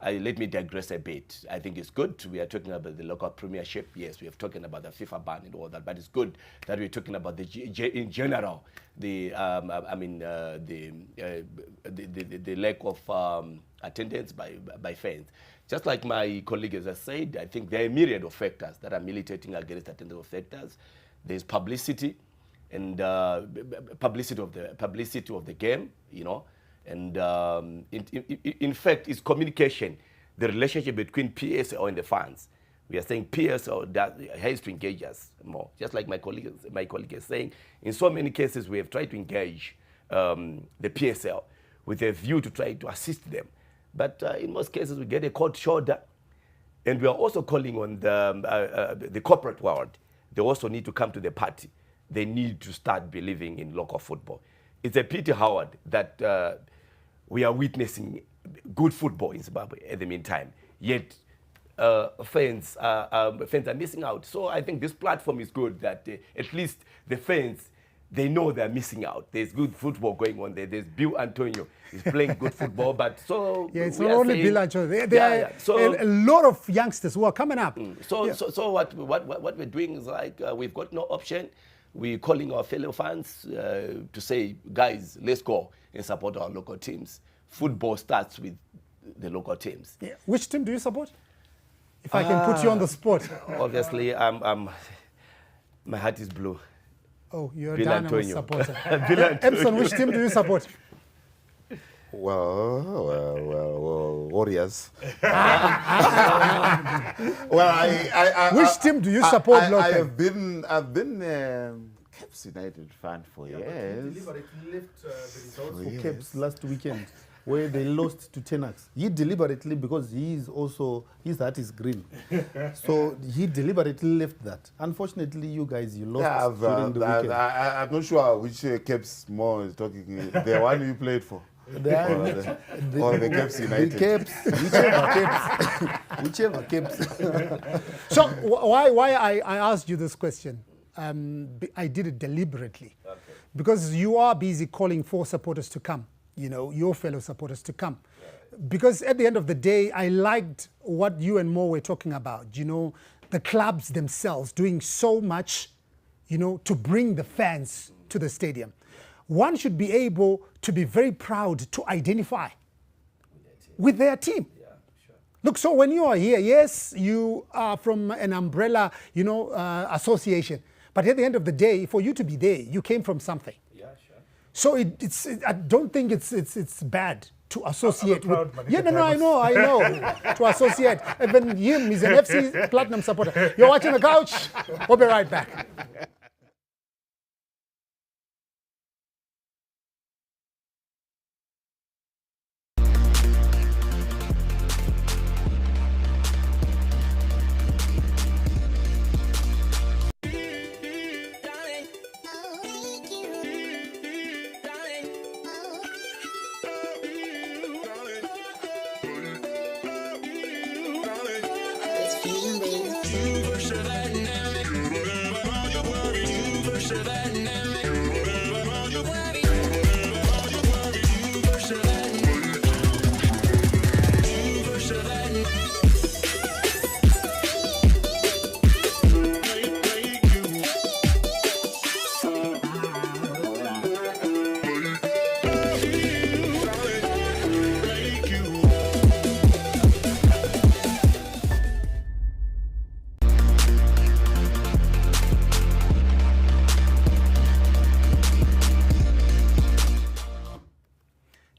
let me digress a bit. I think it's good. We are talking about the local premiership. Yes, we have talking about the FIFA ban and all that, but it's good that we're talking about in general the lack of attendance by fans. Just like my colleagues have said, I think there are a myriad of factors that are militating against attendance of factors. There's publicity and publicity of the game, And in fact, it's communication, the relationship between PSL and the fans. We are saying PSL has to engage us more. Just like my colleague is saying, in so many cases we have tried to engage the PSL with a view to try to assist them. But in most cases we get a cold shoulder. And we are also calling on the corporate world. They also need to come to the party. They need to start believing in local football. It's a pity, Howard, that we are witnessing good football in Zimbabwe at the meantime. Yet fans are missing out. So I think this platform is good that at least the fans, they know they're missing out. There's good football going on there. There's Bill Antonio. He's playing good football, but so... Yeah, it's not only Bill Antonio. There are So, a lot of youngsters who are coming up. So what we're doing is like, we've got no option. We're calling our fellow fans to say, guys, let's go and support our local teams. Football starts with the local teams. Yeah. Which team do you support? If I can put you on the spot. Obviously, my heart is blue. Oh, you're a Bill Dynamo Antonio. supporter. Bill Antonio. Epson, which team do you support? Well, Warriors. Which team do you support locally? I've been Caps United fan for They years. deliberately left the results for Yes. Caps last weekend, where they lost to Tenax. He deliberately, because his heart is green. So he deliberately left that. Unfortunately, you guys, you lost Yeah, during the weekend. I'm not sure which Caps more is talking. The one you played for. Or the Caps United. The Caps, whichever Caps. So why I asked you this question? I did it deliberately, because you are busy calling for supporters to come. You know, your fellow supporters to come. Because at the end of the day, I liked what you and Mo were talking about. You know, the clubs themselves doing so much, you know, to bring the fans to the stadium. One should be able to be very proud to identify with their team. Look, so when you are here, yes, you are from an umbrella, you know, association. But at the end of the day, for you to be there, you came from something. Yeah, sure. So I don't think it's bad to associate with. Yeah, no, I know. To associate. Even him, he's an FC Platinum supporter. You're watching the couch. We'll be right back.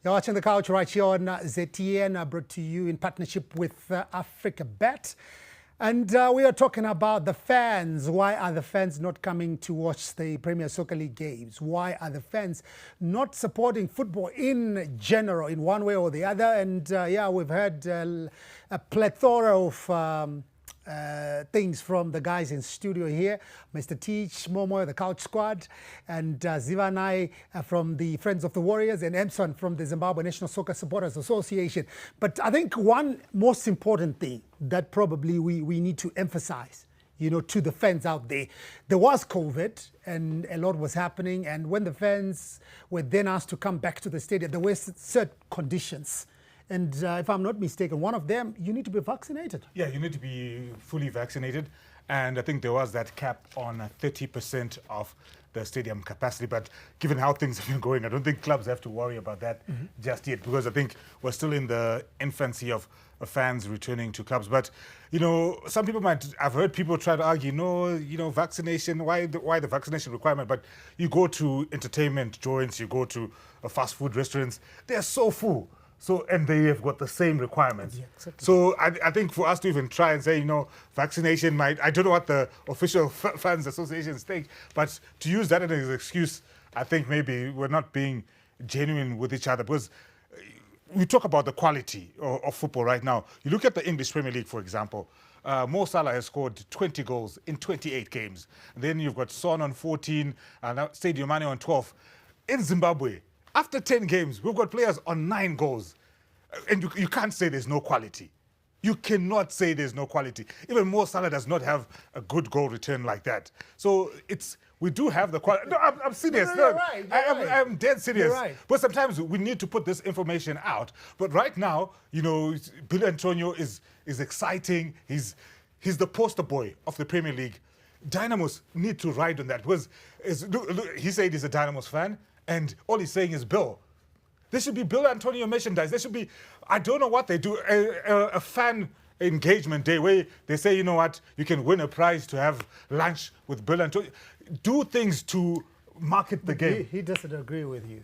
You're watching The Couch right here on ZTN, brought to you in partnership with Africa Bet. And we are talking about the fans. Why are the fans not coming to watch the Premier Soccer League games? Why are the fans not supporting football in general, in one way or the other? And yeah, we've heard a plethora of things from the guys in studio here, Mr. Teach, Momo, the Couch Squad, and Zivanai from the Friends of the Warriors, and Emson from the Zimbabwe National Soccer Supporters Association. But I think one most important thing that probably we need to emphasize, you know, to the fans out there, there was COVID and a lot was happening, and when the fans were then asked to come back to the stadium, there were certain conditions. And if I'm not mistaken, one of them, you need to be vaccinated. Yeah, you need to be fully vaccinated. And I think there was that cap on 30% of the stadium capacity. But given how things have been going, I don't think clubs have to worry about that just yet, because I think we're still in the infancy of fans returning to clubs. But, you know, some people I've heard people try to argue, no, you know, vaccination, why the vaccination requirement? But you go to entertainment joints, you go to fast food restaurants, they're so full. So, and they have got the same requirements. Yeah, exactly. So I think for us to even try and say, you know, vaccination might, I don't know what the official fans associations think, but to use that as an excuse, I think maybe we're not being genuine with each other, because we talk about the quality of football right now. You look at the English Premier League, for example. Mo Salah has scored 20 goals in 28 games. And then you've got Son on 14, and Sadio Mane on 12. In Zimbabwe, after 10 games, we've got players on 9 goals. And you can't say there's no quality. You cannot say there's no quality. Even Mo Salah does not have a good goal return like that. So we do have the quality. No, I'm serious. No, you're right. I'm dead serious. You're right. But sometimes we need to put this information out. But right now, you know, Billy Antonio is exciting. He's the poster boy of the Premier League. Dynamos need to ride on that, because look, he said he's a Dynamos fan. And all he's saying is, Bill, there should be Bill Antonio merchandise. There should be, I don't know what they do, a fan engagement day where they say, you know what, you can win a prize to have lunch with Bill Antonio. Do things to market the game. He doesn't agree with you.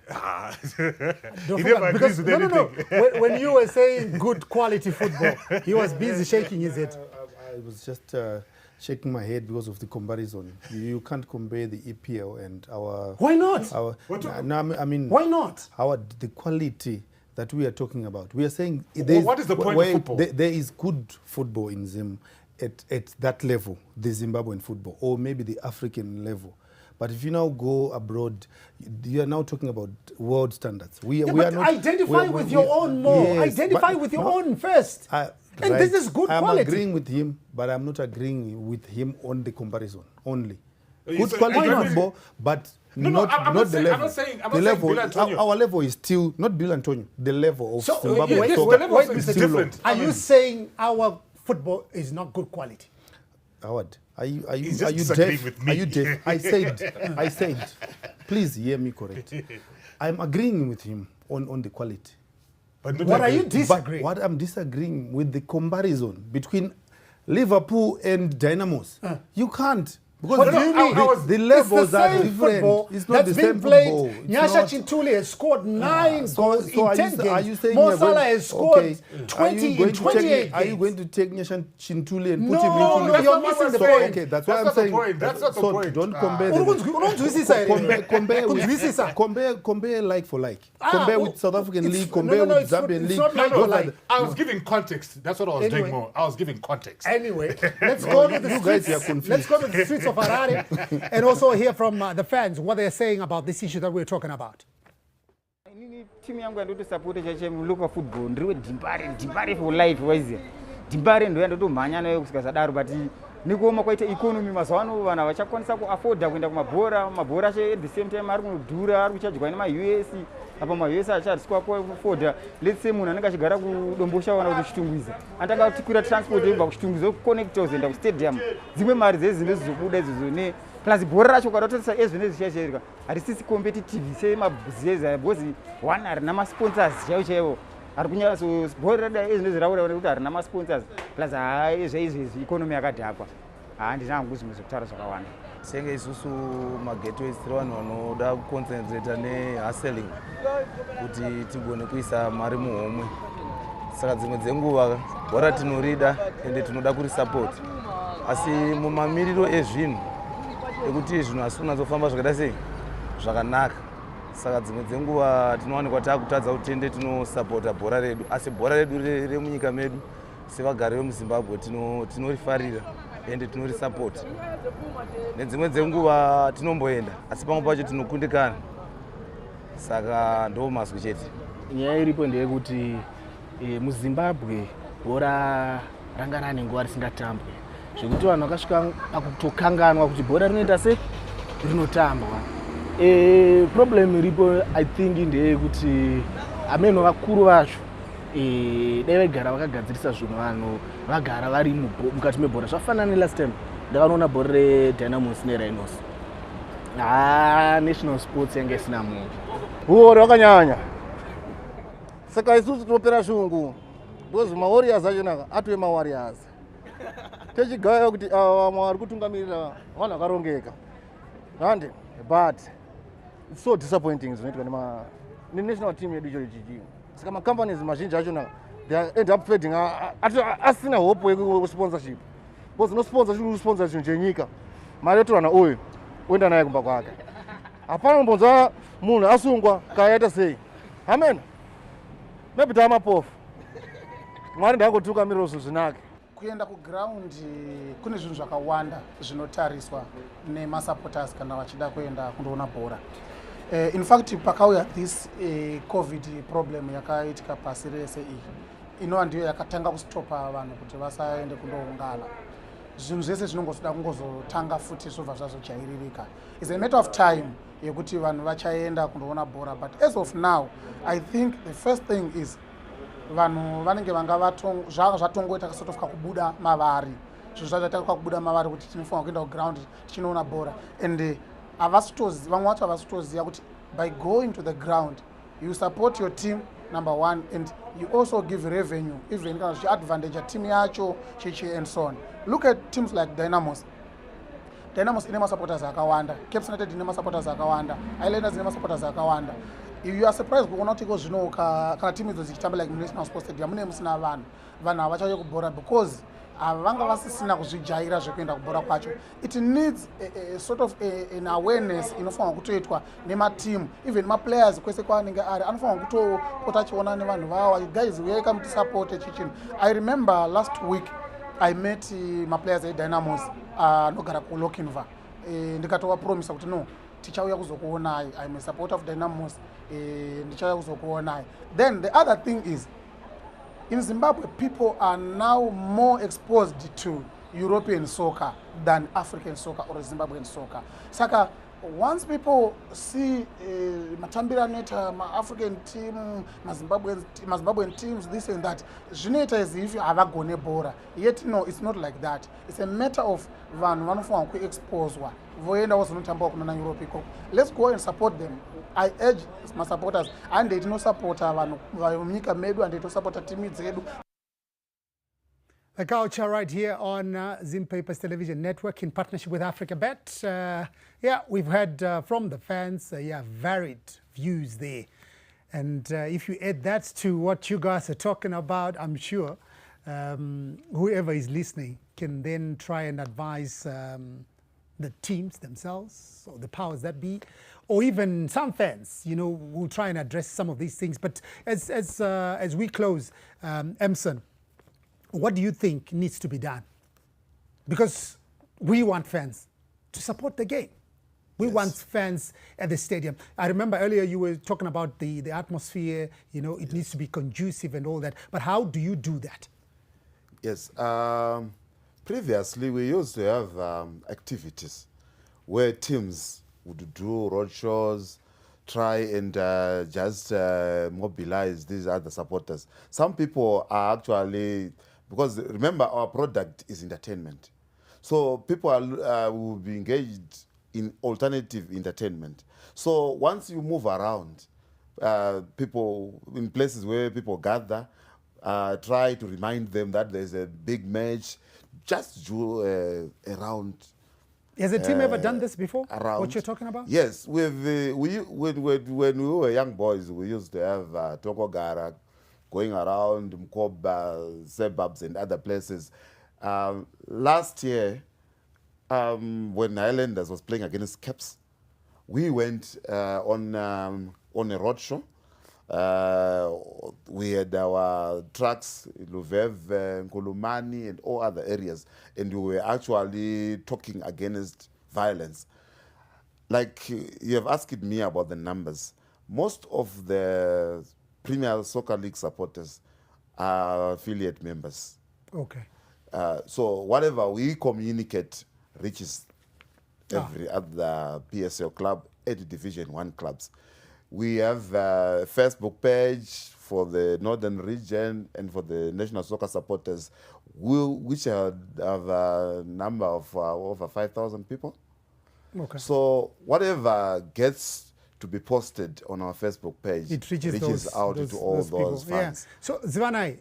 He never agrees with anything. No. When you were saying good quality football, he was busy shaking his head. I was just shaking my head because of the comparison. You can't compare the EPL and our... Why not? I mean... Why not? The quality that we are talking about. We are saying... What is the point of football? There is good football in Zim at that level, the Zimbabwean football, or maybe the African level. But if you now go abroad, you are now talking about world standards. We are not... Identify with your own more. Yes, identify with your own first. And this is good quality. I'm agreeing with him, but I'm not agreeing with him on the comparison only. Good quality football, but not the level. I'm not saying our level is still not Bill Antonio. The level of Zimbabwe. Zimbabwe. The level is different. Are you saying our football is not good quality? Howard, are you deaf? With me. Are you deaf? I said, please hear me correct. I'm agreeing with him on the quality. But what are you disagreeing? What I'm disagreeing with the comparison between Liverpool and Dynamos. You can't. Because the levels are different. It's not the same football. Nyasha Chintuli has scored 9 goals in 10 games. Mo Salah has scored 20 in 28 games. Are you going to take Nyasha Chintuli and put him into... No, you're missing the point. Okay, that's what I'm saying. That's not the point. Don't compare compare like for like. Compare with South African League, compare with Zambian League. I was giving context. That's what I was doing more. I was giving context. Anyway, let's go to the streets. Let's go to the streets of Harare and also hear from the fans what they're saying about this issue that we're talking about. Team yangu ndio support chache local football ndiwe dimbare for life wise. Dimbare ndio ndo mhanya nayo kusikaza daro but nikuoma kwaita economy mazwano vana vachakwanisa ku afford kuenda kumabhora che at the same time ari kunodhura ari kuchajwa nema US apa ma US achariswa ku afford. Let's say munhu anenge achigara kudombosha wana kuti chitungwiza atanga kutikwira transport yobva kuchitungwiza connect kuenda ku stadium dzimwe mari dzezvinhu zizobuda izvo ne plus bhora racho kwatotarisa ezvinhu zvichashirika harisisi competitive semabhuzeza because one arina ma sponsors chaiwo ari kunyasa bhora rada ezvinhu zviraura kuti arina ma sponsors plus izvi economy yakadhakwa handina hangu zvimwe zvekutaura zvakawanda senge isusu magatways tiri vanhu vanoda kuconcentrata nehustling kuti tigone kuisa mari muhomwe saka dzimwe dzenguva bhora tinorida ende tinoda kurisapoti asi mumamiriro ezvinhu ekuti zvinhu hasi kunatsofamba zvakaita sei zvakanaka saka dzimwe dzenguva tinowanikwa taakutadza kuti tende tinosapota bhora redu asi bhora redu remunyika medu sevagari vemuzimbabwe tinorifarira ende tinorisapota nedzimwe dzenguva tinomboenda asi pamwe pacho tinokundikana saka ndo mazwi chete. Nyaya iripo ndeyekuti muzimbabwe bhora ranga rane nguva risingatambwe zvekuti vanhu vakasvika pakutokanganwa kuti bhora rinoita sei rinotambwa. Problem iripo I think ndeyekuti ameno vakuru vacho dai vaigara vakagadzirisa zvinhu vanhu vagara vari mukati mebhora zvafanana nelast time ndakanoona bhora redynamos nerhinos national sports yange isina munhu uori wakanyanya saka isusu tinopera shungu because mawarriors achonaka atove mawarriors techigaya kuti vamwe vari kutungamirira vanhu vakarongeka hande but it's so disappointing zvinoitwa nenational team yedu icho ichichi saka macompanies mazhinji achona they end up fading asina hope yekusponsorship because unosponsor chinhu chenyika mari yotorana uyu oenda naye kumba kwake hapana kumbonzwa munhu asungwa kayaita sei amen maybe taamapofu mwari ndaangotukamiriro zvinhu zvinake. Kuenda kuground kune zvinhu zvakawanda zvinotariswa nemasupporters kana vachida kuenda kundoona bhora. In fact pakauya this covid problem yakaitika pasi rese iyi inova ndiyo yakatanga kustopa vanhu kuti vasaende kundoungana. Zvinhu zvese zvinongozoda kungozotanga futi zvobva zvazojairirika. It's a matter of time yekuti vanhu vachaenda kundoona bhora, but as of now I think the first thing is vanhu vanenge vanga zvatongoita sort of kakubuda mavari zvinhu zvazvaita kakubuda mavari kuti tinofanira kuenda kuground tichinoona bhora and vamwe vacho havasitoziva kuti by going to the ground you support your team number one and you also give revenue even kana zvichiadvantage team yacho cheche and so on. Look at teams like Dynamos ine masupporters akawanda, Cape United ine masupporters akawanda, Islanders ine masupporters akawanda. You are surprised kuona kuti zvino kana team idzo zichitamba like National Sports Stadium mune musina vanhu havachauye kubhora because havanga vasisina kuzvijaira zvekuenda kubhora kwacho. It needs a sort of an awareness inofanwa kutoitwa nematimu, even maplayers kwese kwaanenge ari anofanwa kutopota achiona nevanhu vavo, guys uyai come to support chichinhu. I remember last week I met maplayers eDynamos anogara kuLokinva, ndikatovapromisa kuti no, tichauya kuzokuonai, I'm a supporter of Dynamos, ndichauya kuzokuonai. Then the other thing is, in Zimbabwe, people are now more exposed to European soccer than African soccer or Zimbabwean soccer. Saka, once people see matambira neta, African team, Zimbabwean teams, this and that, zvinoita as if havagone bora. Yet no, it's not like that. It's a matter of vanhu vanofanwa kuexposewa voenda wazonotamba kunana Europe ikoko. Let's go and support them. I urge my supporters, and they no support vanhu munyika medu, and they don't support team dzedu. The culture right here on Zim Papers Television Network in partnership with Africa Bet. Yeah, we've heard from the fans, varied views there. And if you add that to what you guys are talking about, I'm sure whoever is listening can then try and advise the teams themselves, or the powers that be, or even some fans, will try and address some of these things. But as we close, Emson, what do you think needs to be done? Because we want fans to support the game. We want fans at the stadium. I remember earlier you were talking about the atmosphere, it needs to be conducive and all that. But how do you do that? Yes. Previously, we used to have activities where teams would do roadshows, try and just mobilize these other supporters. Some people are actually, because remember our product is entertainment. So people will be engaged in alternative entertainment. So once you move around, people in places where people gather, try to remind them that there's a big match, just do a round. Has a team ever done this before? Around. What you're talking about? Yes, when we were young boys, we used to have Tokogara going around Mkoba, suburbs and other places. Last year, when Highlanders was playing against Caps, we went on a roadshow. We had our trucks, Luvev, Nkulumani, and all other areas, and we were actually talking against violence. Like you have asked me about the numbers, most of the Premier Soccer League supporters are affiliate members. Okay. So whatever we communicate reaches every other PSL club, 80 Division 1 clubs. We have a Facebook page for the Northern region and for the National Soccer supporters, which have a number of over 5,000 people. Okay. So whatever gets to be posted on our Facebook page, it reaches out to all those fans. Yeah. So Zivanai,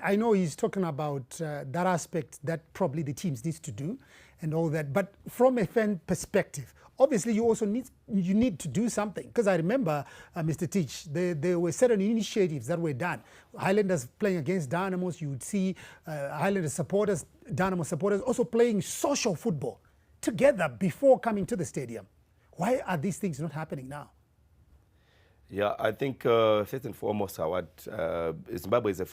I know he's talking about that aspect that probably the teams needs to do and all that, but from a fan perspective, obviously you also need to do something, because I remember, Mr. Teach, there were certain initiatives that were done. Highlanders playing against Dynamos, you would see Highlanders supporters, Dynamo supporters also playing social football together before coming to the stadium. Why are these things not happening now? Yeah, I think first and foremost, Zimbabwe is a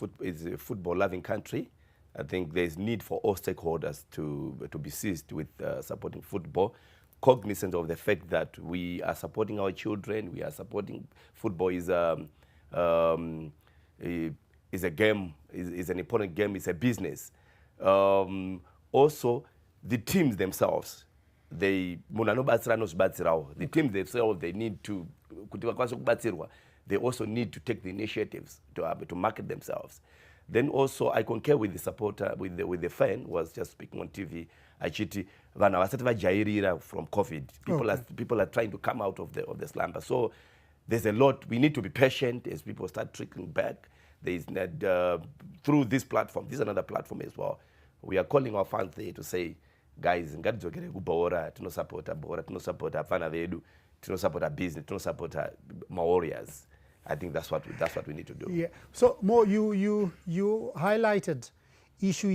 football-loving country. I think there's need for all stakeholders to be seized with supporting football, cognizant of the fact that we are supporting our children, we are supporting football is a game, is an important game, it's a business. Also, the teams themselves, the teams themselves, they need to, they also need to take the initiatives to market themselves. Then also, I concur with the supporter, with the fan who was just speaking on TV. Achiti, from COVID. People are trying to come out of the slumber. So there's a lot. We need to be patient as people start trickling back. There is through this platform. This is another platform as well. We are calling our fans there to say, guys, to support fana vedu, to support our business, to support my warriors. I think that's what we need to do. Yeah. So Mo, you highlighted issue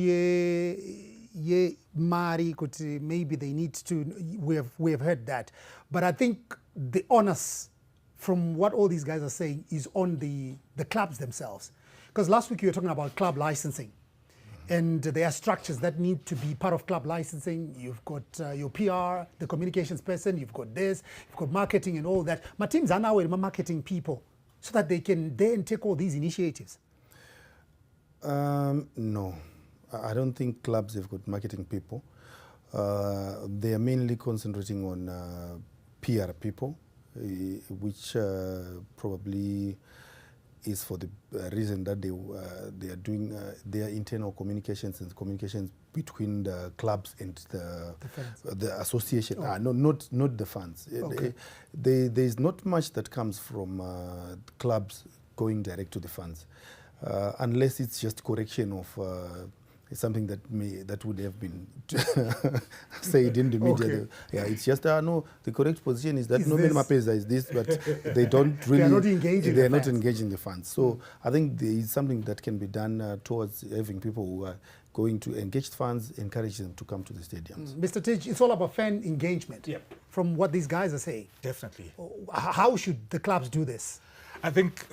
ye mari kuti maybe they need to, we have heard that, but I think the onus from what all these guys are saying is on the clubs themselves, because last week you were talking about club licensing, and there are structures that need to be part of club licensing. You've got your PR, the communications person, you've got this, you've got marketing and all that. My teams are now with marketing people so that they can then take all these initiatives. No, I don't think clubs have got marketing people. They are mainly concentrating on PR people, which probably is for the reason that they are doing their internal communications and communications between the clubs and the association. Not the fans. Okay. There is not much that comes from clubs going direct to the fans, unless it's just correction of something that would have been said in the media. Okay. Yeah, it's just no. The correct position is that no Mapeza is this, but they don't really. They are not engaging. They are not engaging the fans. So I think there is something that can be done towards having people who are going to engage fans, encourage them to come to the stadiums. Mr. Tij, it's all about fan engagement. Yep. From what these guys are saying. Definitely. How should the clubs do this? I think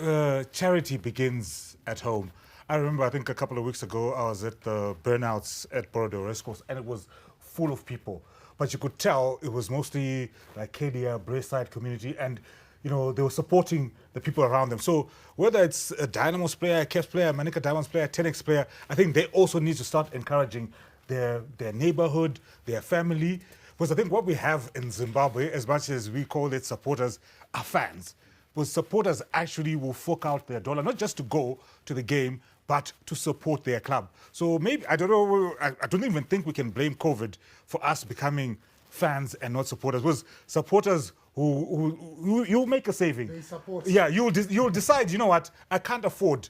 charity begins at home. I remember, I think a couple of weeks ago, I was at the Burnouts at Bordeaux Racecourse, and it was full of people. But you could tell it was mostly like Cadia, Braeside community, and you know, they were supporting the people around them. So whether it's a Dynamos player, a Caps player, a Manica Diamonds player, a Tenex player, I think they also need to start encouraging their neighborhood, their family. Because I think what we have in Zimbabwe, as much as we call it supporters, are fans. Because supporters actually will fork out their dollar, not just to go to the game, but to support their club. So maybe, I don't know, I don't even think we can blame COVID for us becoming fans and not supporters. Because supporters who you'll make a saving. They support. Yeah, you'll decide, you know what, I can't afford.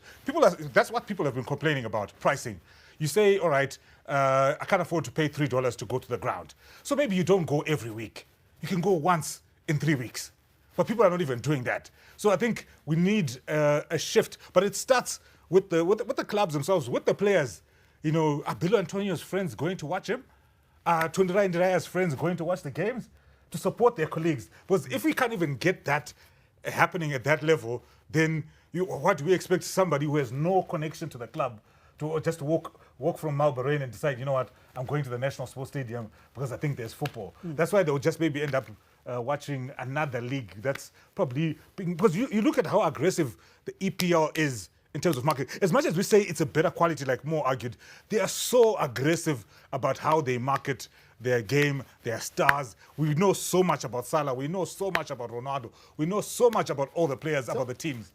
That's what people have been complaining about, pricing. You say, all right, I can't afford to pay $3 to go to the ground. So maybe you don't go every week. You can go once in 3 weeks. But people are not even doing that. So I think we need a shift. But it starts with the clubs themselves, with the players. You know, Abilo Antonio's friends going to watch him. Tundra Indiraya's friends going to watch the games to support their colleagues. Because if we can't even get that happening at that level, then what do we expect somebody who has no connection to the club to just walk from Malbarain and decide, you know what, I'm going to the National Sports Stadium because I think there's football. That's why they'll just maybe end up watching another league. That's probably because you look at how aggressive the EPL is in terms of market. As much as we say it's a better quality, like Mo argued, they are so aggressive about how they market their game, their stars. We know so much about Salah. We know so much about Ronaldo. We know so much about all the players, about the teams.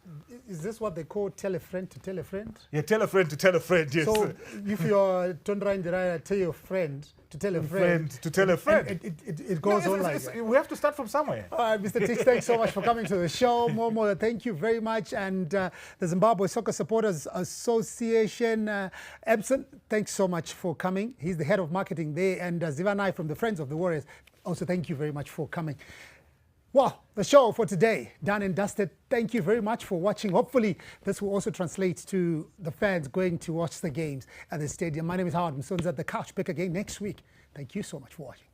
Is this what they call tell a friend to tell a friend? Yeah, tell a friend to tell a friend, yes. So if you're Tundra Indiraya, tell your friend to tell a friend. To tell a friend. It goes on like that. We have to start from somewhere. All right, Mr. Tij, thanks so much for coming to the show. Momo, thank you very much. And the Zimbabwe Soccer Supporters Association, Ebson, thanks so much for coming. He's the head of marketing there. And Zivanai from the Friends of the Warriors, also thank you very much for coming. Well, the show for today, done and dusted. Thank you very much for watching. Hopefully, this will also translate to the fans going to watch the games at the stadium. My name is Howard Msonza. The Couch back again next week. Thank you so much for watching.